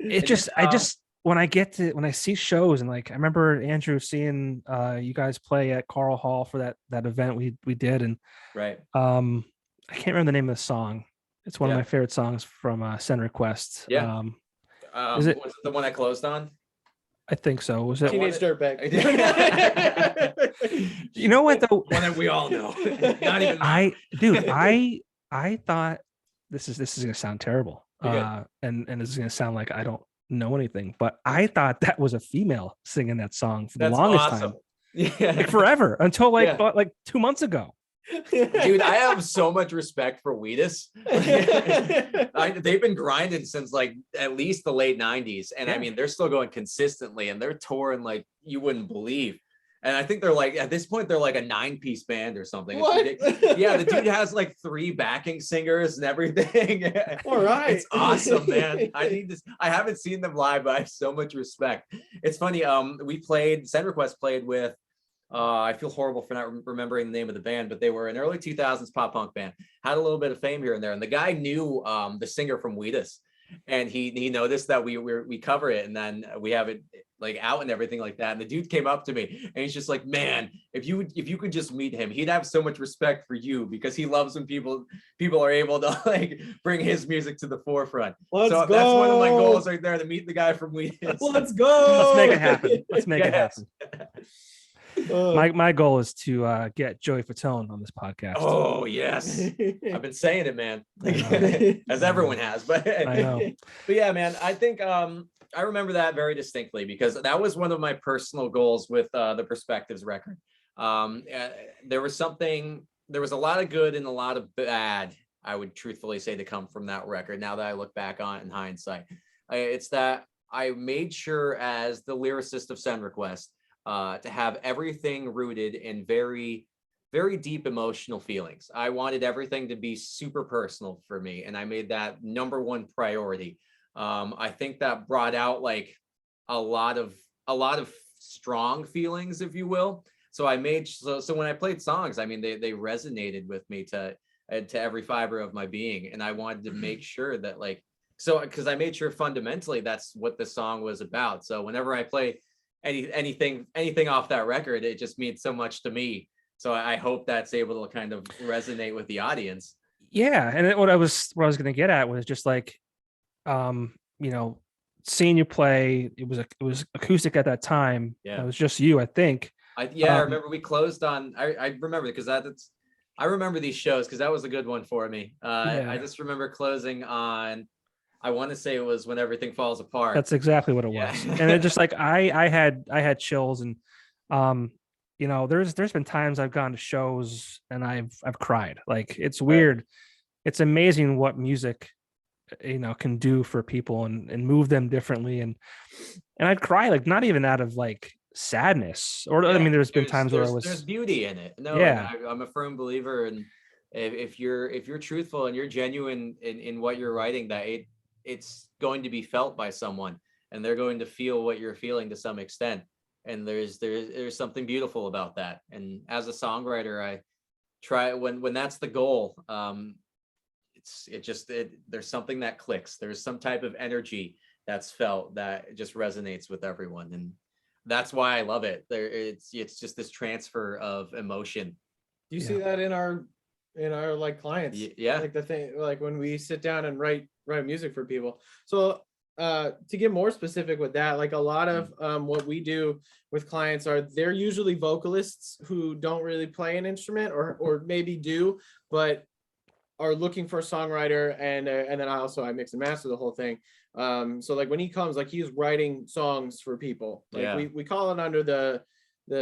When I see shows, and, like, I remember Andrew seeing you guys play at Carl Hall for that event we did, and right. I can't remember the name of the song. It's one of my favorite songs from Send Request. Yeah. Was it the one that closed on? I think so. Was it Teenage Dirtbag? You know what, though? One that we all know. Not even I thought this is gonna sound terrible. And this is gonna sound like I don't know anything, but I thought that was a female singing that song for the longest time. Like, forever, until like 2 months ago. Dude, I have so much respect for Wheatus. They've been grinding since, like, at least the late 90s, and I mean, they're still going consistently, and they're touring like you wouldn't believe. And I think they're, like, at this point, they're like a 9-piece band or something. What? The dude has like 3 backing singers and everything. All right. It's awesome, man. I haven't seen them live, but I have so much respect. It's funny. Send Request played with, I feel horrible for not remembering the name of the band, but they were an early 2000s pop punk band, had a little bit of fame here and there. And the guy knew the singer from Wheatus, and he noticed that we cover it, and then we have it, like, out and everything like that. And the dude came up to me and he's just like, man, if you could just meet him, he'd have so much respect for you, because he loves when people are able to, like, bring his music to the forefront. Let's go. That's one of my goals right there, to meet the guy from Wheatus. Let's go. Let's make it happen. Let's make it happen. My goal is to get Joey Fatone on this podcast. Oh yes, I've been saying it, man, as everyone has. But I know. But yeah, man, I think I remember that very distinctly because that was one of my personal goals with the Perspectives record. There was a lot of good and a lot of bad, I would truthfully say, to come from that record. Now that I look back on it in hindsight, it's that I made sure, as the lyricist of Send Request, to have everything rooted in very, very deep emotional feelings. I wanted everything to be super personal for me, and I made that number one priority. I think that brought out like a lot of strong feelings, if you will. So I made so when I played songs, I mean, they resonated with me to every fiber of my being, and I wanted to make sure that because I made sure fundamentally that's what the song was about. So whenever I play anything off that record, it just means so much to me. So I hope that's able to kind of resonate with the audience. Yeah, and what I was going to get at was just like, seeing you play. It was acoustic at that time. Yeah, it was just you, I think. I remember we closed on. I remember because I remember these shows because that was a good one for me. I just remember closing on. I want to say it was When Everything Falls Apart. That's exactly what it was. And it just like I had chills, and there's been times I've gone to shows and I've cried. Like, it's weird. Right. It's amazing what music can do for people and move them differently. And I'd cry, like, not even out of like sadness, or I mean, there's been times where there's beauty in it. No, yeah, I'm a firm believer, and if you're truthful and you're genuine in what you're writing, that it's going to be felt by someone, and they're going to feel what you're feeling to some extent. And there's something beautiful about that. And as a songwriter, I try when that's the goal. There's something that clicks. There's some type of energy that's felt that just resonates with everyone, and that's why I love it. It's just this transfer of emotion. Do you see that in our like clients? Yeah. Like the thing, like when we sit down and write music for people. So to get more specific with that, like a lot of what we do with clients they're usually vocalists who don't really play an instrument, or maybe do, but are looking for a songwriter, and then I mix and master the whole thing. So like when he comes, like he's writing songs for people. Like we call it under the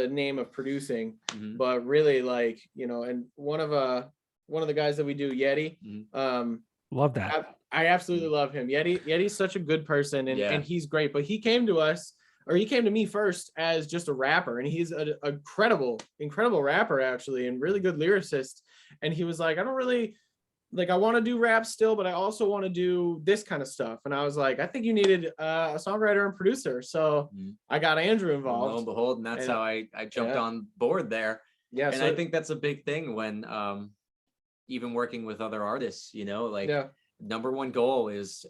name of producing, but really, like, and one of the guys that we do, Yeti, love that. I absolutely love him. Yeti's such a good person, and he's great. But he came to me first as just a rapper, and he's an incredible rapper, actually, and really good lyricist. And he was like, I don't really, like, I want to do rap still, but I also want to do this kind of stuff. And I was like, I think you needed a songwriter and producer. So I got Andrew involved. Lo and behold, and that's how I jumped on board there. Yeah. And I think that's a big thing when even working with other artists, number one goal is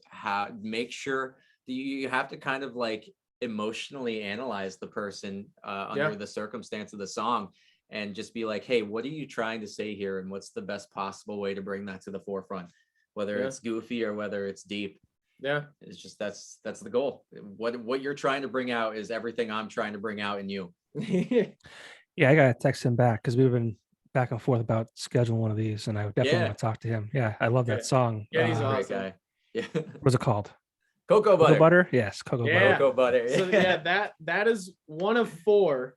make sure that you have to kind of like emotionally analyze the person under the circumstance of the song, and just be like, hey, what are you trying to say here? And what's the best possible way to bring that to the forefront, whether it's goofy or whether it's deep. Yeah. It's just, that's the goal. What you're trying to bring out is everything I'm trying to bring out in you. Yeah. I got to text him back, because we've been back and forth about scheduling one of these, and I definitely want to talk to him. Yeah. I love that song. Yeah. He's a great guy. Yeah. What's it called? Cocoa butter. Cocoa butter? Yes. Cocoa butter. Cocoa butter. So that is one of 4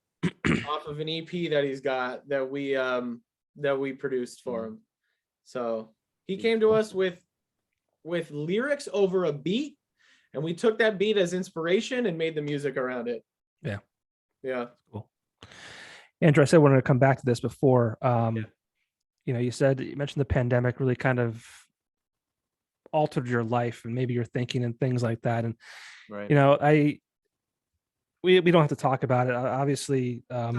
off of an EP that he's got that we produced for him. So he came to us with lyrics over a beat, and we took that beat as inspiration and made the music around it. Yeah. Cool. Andrew, I said I wanted to come back to this before. You mentioned the pandemic really kind of altered your life and maybe your thinking and things like that. And we don't have to talk about it, obviously. I'm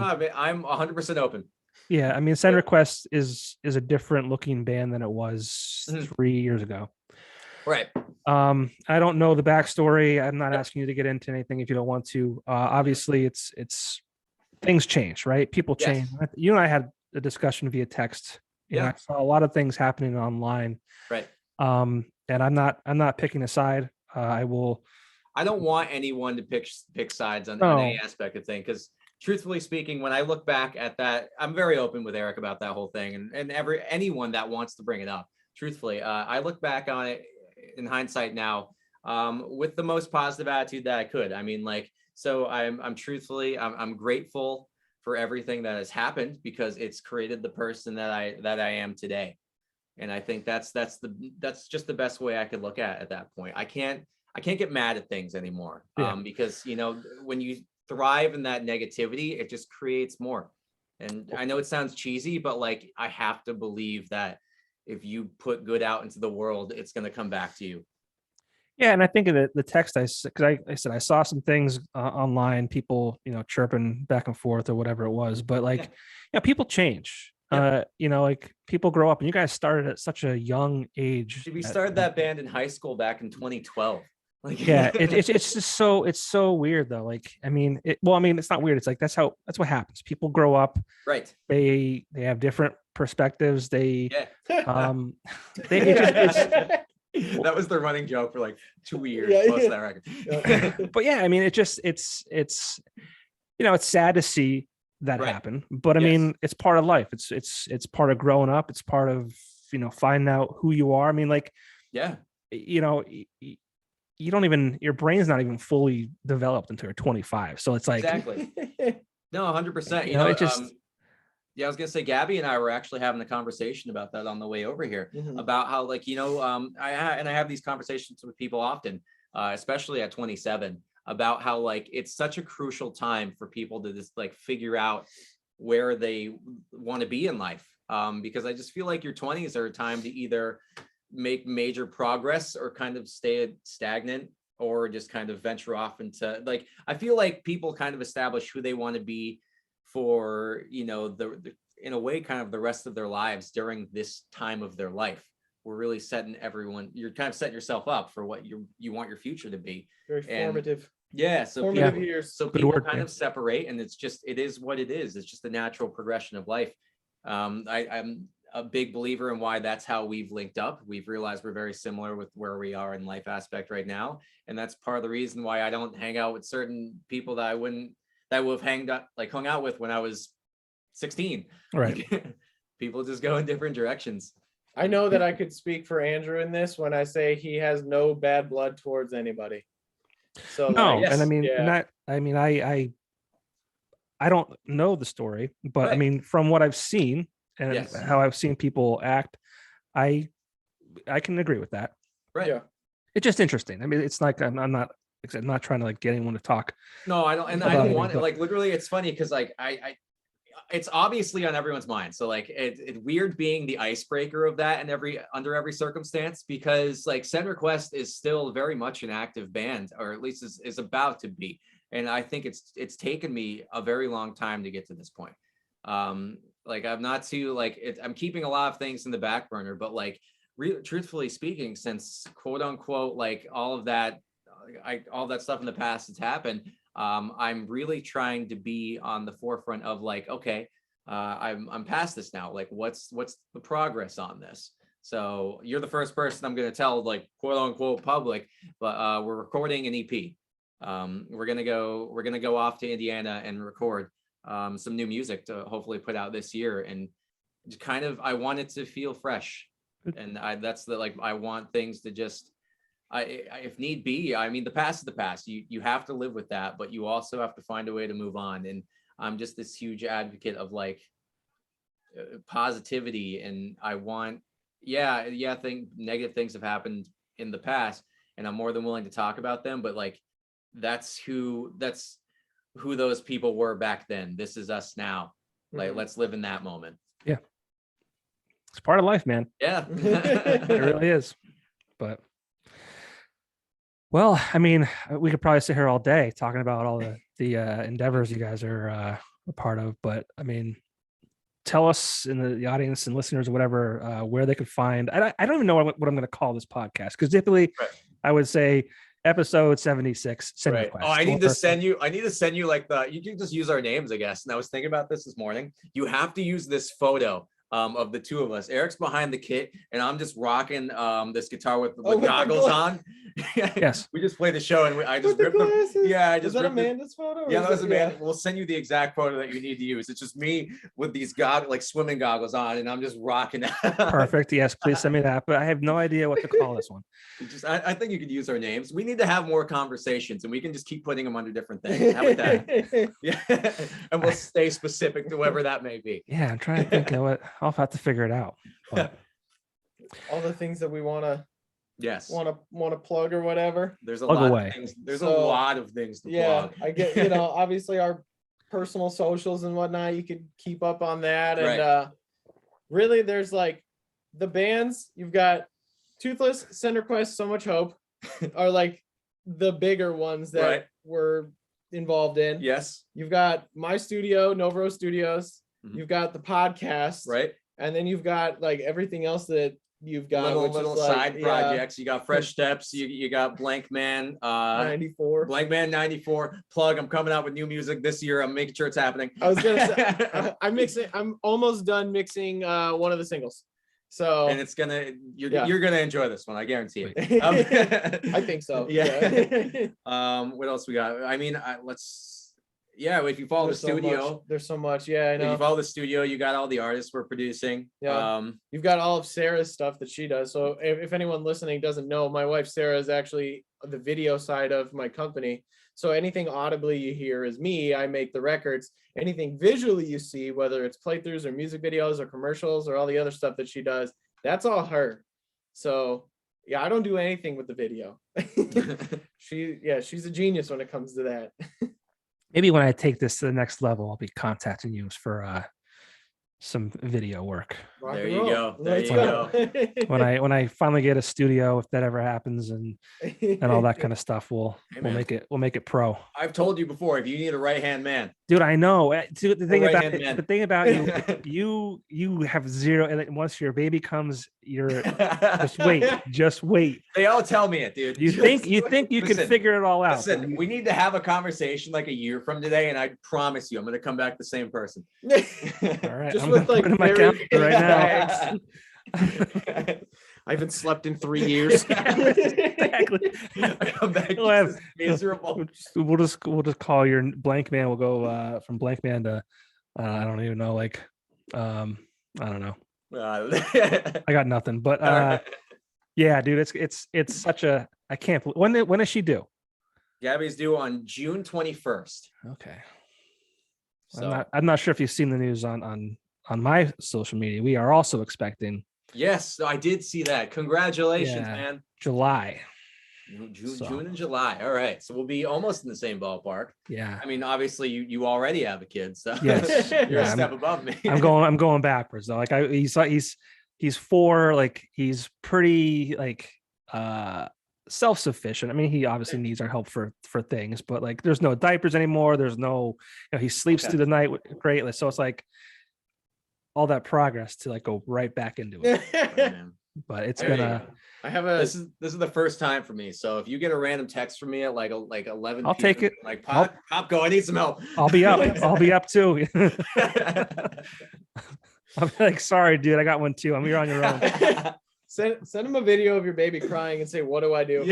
100% open. Yeah, I mean, Send Request is a different looking band than it was 3 years ago. Right. I don't know the backstory. I'm not asking you to get into anything if you don't want to. Obviously, it's things change, right? People change. Yes. You and I had a discussion via text. I saw a lot of things happening online. Right. And I'm not picking a side. I don't want anyone to pick sides on any aspect of things, because truthfully speaking, when I look back at that, I'm very open with Eric about that whole thing, and anyone that wants to bring it up. Truthfully, I look back on it in hindsight now with the most positive attitude that I could. I mean, like, so I'm truthfully, I'm grateful for everything that has happened, because it's created the person that I am today. And I think that's just the best way I could look at that point. I can't get mad at things anymore, because, you know, when you thrive in that negativity, it just creates more. And I know it sounds cheesy, but like, I have to believe that if you put good out into the world, it's going to come back to you. Yeah, and I think of the text because I said I saw some things online, people, you know, chirping back and forth or whatever it was, but like, you know, people change. You know, like, people grow up, and you guys started at such a young age. We started that band in high school back in 2012. Like, yeah, it's just so weird though. Like, I mean, it's not weird. It's like that's what happens. People grow up, right? They have different perspectives. It's that was the running joke for like 2 years plus that record. But yeah, I mean, it's you know, it's sad to see that happen, but I mean, it's part of life. It's part of growing up. It's part of, you know, finding out who you are. I mean, like, you know, you don't even, your brain's not even fully developed until you're 25. So it's like, exactly. No, 100%. You know, know, it just, I was gonna say, Gabby and I were actually having a conversation about that on the way over here, about how, like, you know, I have these conversations with people often, especially at 27, about how, like, it's such a crucial time for people to just like figure out where they want to be in life. Because I just feel like your 20s are a time to either make major progress or kind of stay stagnant, or just kind of venture off into, like, I feel like people kind of establish who they want to be for, you know, the in a way, kind of the rest of their lives during this time of their life. We're really you're kind of setting yourself up for what you want your future to be. Very formative. So formative years. So people kind of separate, and it is what it is. It's just the natural progression of life. I'm a big believer in why that's how we've linked up. We've realized we're very similar with where we are in life aspect right now. And that's part of the reason why I don't hang out with certain people that I would have hung out with when I was 16. Right. Like, people just go in different directions. I know that I could speak for Andrew in this when I say he has no bad blood towards anybody. So no, and I mean, I don't know the story, but I mean, from what I've seen and how I've seen people act, I can agree with that. Right. Yeah. It's just interesting. I mean, it's like, I'm not trying to like get anyone to talk. No, I don't. And I don't want it. Like, literally, it's funny because like it's obviously on everyone's mind. So like, it's weird being the icebreaker of that under every circumstance, because like Send Request is still very much an active band, or at least is about to be. And I think it's taken me a very long time to get to this point. Like, I'm not too like I'm keeping a lot of things in the back burner, but like, truthfully speaking, since quote unquote, like all of that stuff in the past has happened, I'm really trying to be on the forefront of like, okay, I'm past this now. Like, what's the progress on this? So you're the first person I'm going to tell, like, quote unquote public, but we're recording an EP. We're gonna go off to Indiana and record some new music to hopefully put out this year, and kind of, I want it to feel fresh, and I want things to just, if need be, I mean, the past is the past. You have to live with that, but you also have to find a way to move on. And I'm just this huge advocate of like positivity, and I want, negative things have happened in the past, and I'm more than willing to talk about them, but like, that's who those people were back then. This is us now. Like, let's live in that moment. Yeah. It's part of life, man. Yeah. It really is. But well, I mean, we could probably sit here all day talking about all the endeavors you guys are a part of, but I mean, tell us in the audience and listeners or whatever, where they could find, I don't even know what I'm going to call this podcast, because typically I would say episode 76. Right. Oh, I need to send you like you can just use our names, I guess. And I was thinking about this morning. You have to use this photo of the two of us. Eric's behind the kit, and I'm just rocking this guitar with goggles on. Yes. We just played the show, and I just ripped them. Yeah, I just ripped Amanda's photo. Yeah, that was Amanda. We'll send you the exact photo that you need to use. It's just me with these swimming goggles on, and I'm just rocking it. Perfect. Yes, please send me that. But I have no idea what to call this one. I think you could use our names. We need to have more conversations, and we can just keep putting them under different things. How about that? Yeah, and we'll stay specific to whoever that may be. Yeah, I'm trying to think of what. I'll have to figure it out. But all the things that we want to plug or whatever. There's a plug lot away. of things. There's a lot of things to plug. I get, obviously our personal socials and whatnot, you could keep up on that. And really there's like the bands, you've got Toothless, Send Request, So Much Hope are like the bigger ones that we're involved in. Yes. You've got my studio, Novro Studios. Mhm. You've got the podcast. Right. And then you've got like everything else that you've got little side projects. You got Fresh Steps. You got Blankman 94. Blankman94. Plug. I'm coming out with new music this year. I'm making sure it's happening. I was gonna say I'm almost done mixing one of the singles. So and you're gonna enjoy this one. I guarantee it. I think so. Yeah. What else we got? I mean, if you follow the studio, there's so much. Yeah, I know. If you follow the studio, you got all the artists we're producing. Yeah. You've got all of Sarah's stuff that she does. So if anyone listening doesn't know, my wife Sarah is actually the video side of my company. So anything audibly you hear is me. I make the records. Anything visually you see, whether it's playthroughs or music videos or commercials or all the other stuff that she does, that's all her. So yeah, I don't do anything with the video. She's a genius when it comes to that. maybe when I take this to the next level, I'll be contacting you for some video work. There you go. There you go. When I finally get a studio, if that ever happens, and all that kind of stuff, we'll make it pro. I've told you before, if you need a right hand man, dude, I know. The thing about you have zero, and once your baby comes, you're just wait. They all tell me it, dude. You think you can figure it all out. Listen, we need to have a conversation like a year from today, and I promise you, I'm going to come back the same person. All right, just I'm with like my calendar right now. I haven't slept in 3 years. Exactly. I come back miserable. We'll just call your blank man. We'll go from blank man to I don't even know, I don't know. I got nothing. But yeah, dude, it's such a, I can't believe, when is she due? Gabby's due on June 21st. Okay. So I'm not sure if you've seen the news on my social media. We are also expecting. Yes, I did see that. Congratulations, man. July. June and July. All right. So we'll be almost in the same ballpark. Yeah. I mean, obviously you already have a kid, so yes. you're a step above me. I'm going backwards though. He's 4, he's pretty self-sufficient. I mean, he obviously needs our help for things, but there's no diapers anymore. There's no, he sleeps through the night greatly. So it's all that progress to go right back into it. But it's gonna. I have a. This is the first time for me. So if you get a random text from me at 11, I'll take it. Popko, I need some help. I'll be up. I'll be up too. I'll be sorry, dude. I got one too. You're on your own. Send him a video of your baby crying and say, "What do I do?"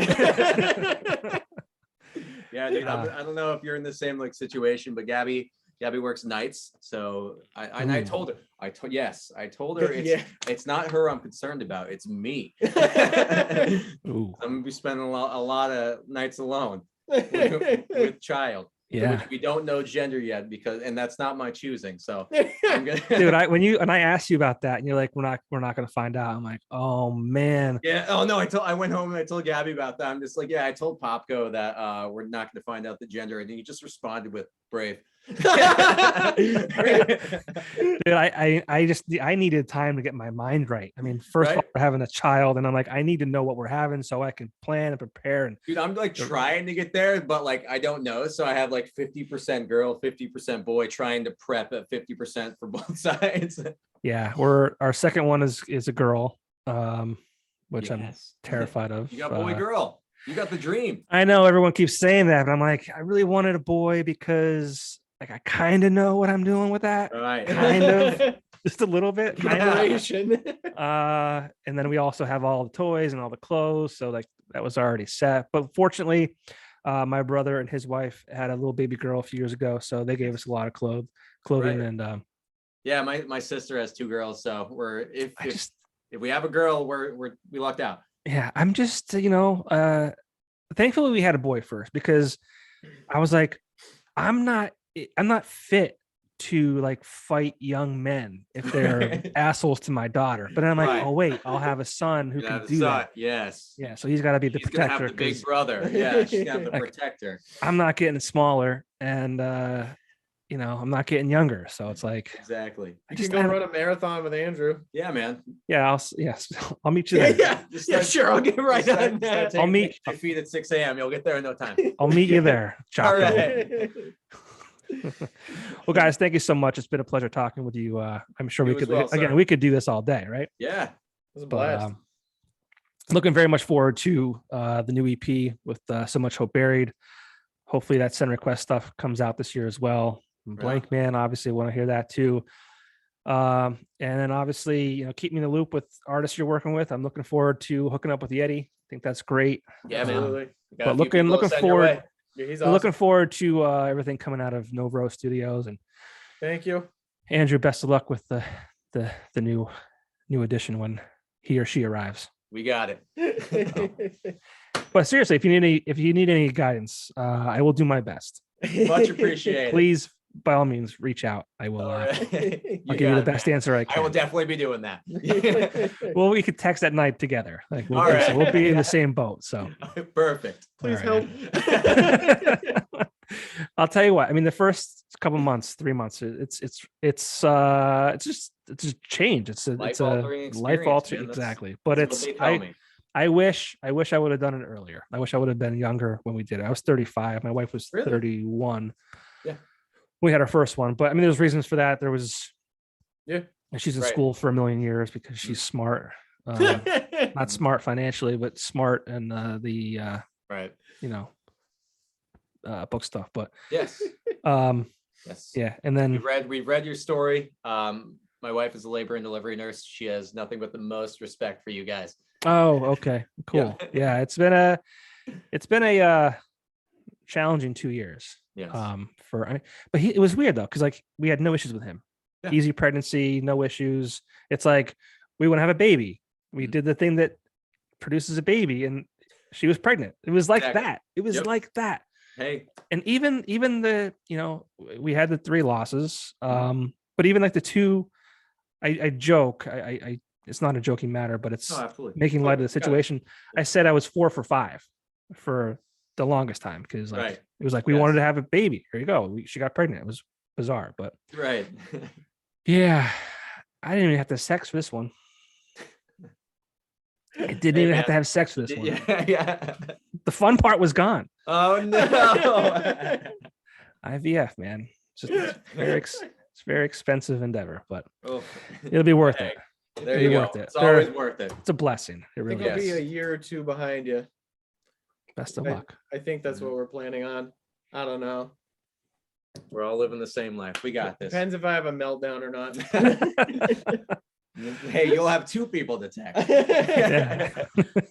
Yeah, dude. I don't know if you're in the same situation, but Gabby works nights, so I told her. I told her it's not her I'm concerned about. It's me. I'm gonna be spending a lot of nights alone with child. Yeah, we don't know gender yet and that's not my choosing. So, I'm gonna... dude, I asked you about that, and you're like, we're not gonna find out. I'm like, oh man. Yeah. Oh no. I went home and I told Gabby about that. I'm just I told Popko that we're not gonna find out the gender, and he just responded with brave. Dude, I needed time to get my mind right. I mean, first of all, we're having a child, and I'm I need to know what we're having so I can plan and prepare. And dude, I'm trying to get there, but I don't know. So I have 50% girl, 50% boy, trying to prep at 50% for both sides. Yeah, our second one is a girl, which I'm terrified of. You got boy, girl. You got the dream. I know everyone keeps saying that, but I'm I really wanted a boy because I kind of know what I'm doing with that. Right. Kind of. just a little bit. kind of. Preparation. And then we also have all the toys and all the clothes, so like that was already set. But fortunately, my brother and his wife had a little baby girl a few years ago, so they gave us a lot of clothing Right. and Yeah, my sister has 2 girls, so we're if we have a girl, we lucked out. yeah, I'm just thankfully we had a boy first, because I was like, I'm not fit to like fight young men if they're assholes to my daughter. But then I'm like, Right. oh wait, I'll have a son who can do that. Yes. Yeah, so he's got to be the She's gonna protector. have the big 'cause brother. Yeah, she's gonna have the Like, protector. I'm not getting smaller, and I'm not getting younger. So it's like, Exactly. I You just can go run a marathon with Andrew. Yeah, man. yeah, I'll meet you there. Yeah, sure. I'll get right on that. I'll meet your feet at 6 a.m. You'll get there in no time. I'll meet you there, All Chaco. right. Well, guys, thank you so much. It's been a pleasure talking with you. I'm sure we You as could well, sir. we could do this all day, right? Yeah. It was a But blast. looking very much forward to the new EP with So Much Hope Buried. Hopefully that send request stuff comes out this year as well. Right. Blankman, obviously want to hear that too. And then obviously, keep me in the loop with artists you're working with. I'm looking forward to hooking up with Yeti. I think that's great. Yeah, man. Absolutely. Got a But few people to looking send your forward, way. Yeah, he's we're awesome. looking forward to everything coming out of Novro Studios. And Thank you. Andrew, best of luck with the new edition when he or she arrives. We got it. But seriously, if you need any guidance, I will do my best. Much appreciated. Please, by all means, reach out. I will. All right. I'll give you the best answer I can. I will definitely be doing that. Well, we could text at night together. Like All right. we'll be in the same boat. So Perfect. Please All help. right. I'll tell you what. I mean, the first couple months, 3 months, it's just change. It's a Life-altering life experience, altering, man. That's- exactly. But That's what they tell me. I wish I would have done it earlier. I wish I would have been younger when we did it. I was 35. My wife was Really? 31. Yeah. We had our first one, but I mean, there's reasons for that. There was, Yeah. and she's in Right. school for a million years because she's smart. Not smart financially, but smart in Right. book stuff. But Yes. Yes. yeah, and then We've read your story. My wife is a labor and delivery nurse. She has nothing but the most respect for you guys. oh, okay, cool. Yeah, it's been a challenging 2 years. Yes. But it was weird though, because like we had no issues with him. Yeah. Easy pregnancy, no issues. It's like we want to have a baby. We did the thing that produces a baby, and she was pregnant. It was like Exactly. that. It was Yep. like that. Hey. And even the we had the 3 losses. But even like the 2, I joke. I it's not a joking matter, but it's Oh, absolutely. making light of the Got it. situation. I said I was 4 for 5 for the longest time because like Right. it was like we Yes. wanted to have a baby. Here you go. She got pregnant. It was bizarre, but Right. yeah, I didn't even have to have sex for this one. I didn't Hey, even have to man. have sex for this one. Yeah. The fun part was gone. Oh no. IVF, man. It's very expensive endeavor, but Oh. it'll be worth Hey, it. There It'll you be go. worth it. It's always worth it. It's a blessing. It I think really I'll is. be Yes. a year or 2 behind you. Best of I- luck. I think that's what we're planning on. I don't know. We're all living the same life. We got this. Depends if I have a meltdown or not. Hey, you'll have 2 people to text. Yeah.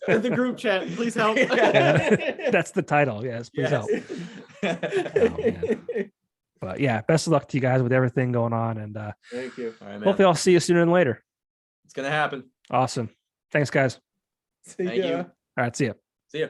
The group chat, please help. Yeah. That's the title. Yes, please help. Oh, man. But yeah, best of luck to you guys with everything going on, and Thank you. All right, man. hopefully I'll see you sooner than later. It's gonna happen. Awesome. Thanks, guys. See Thank ya. you. All right, see ya. See ya.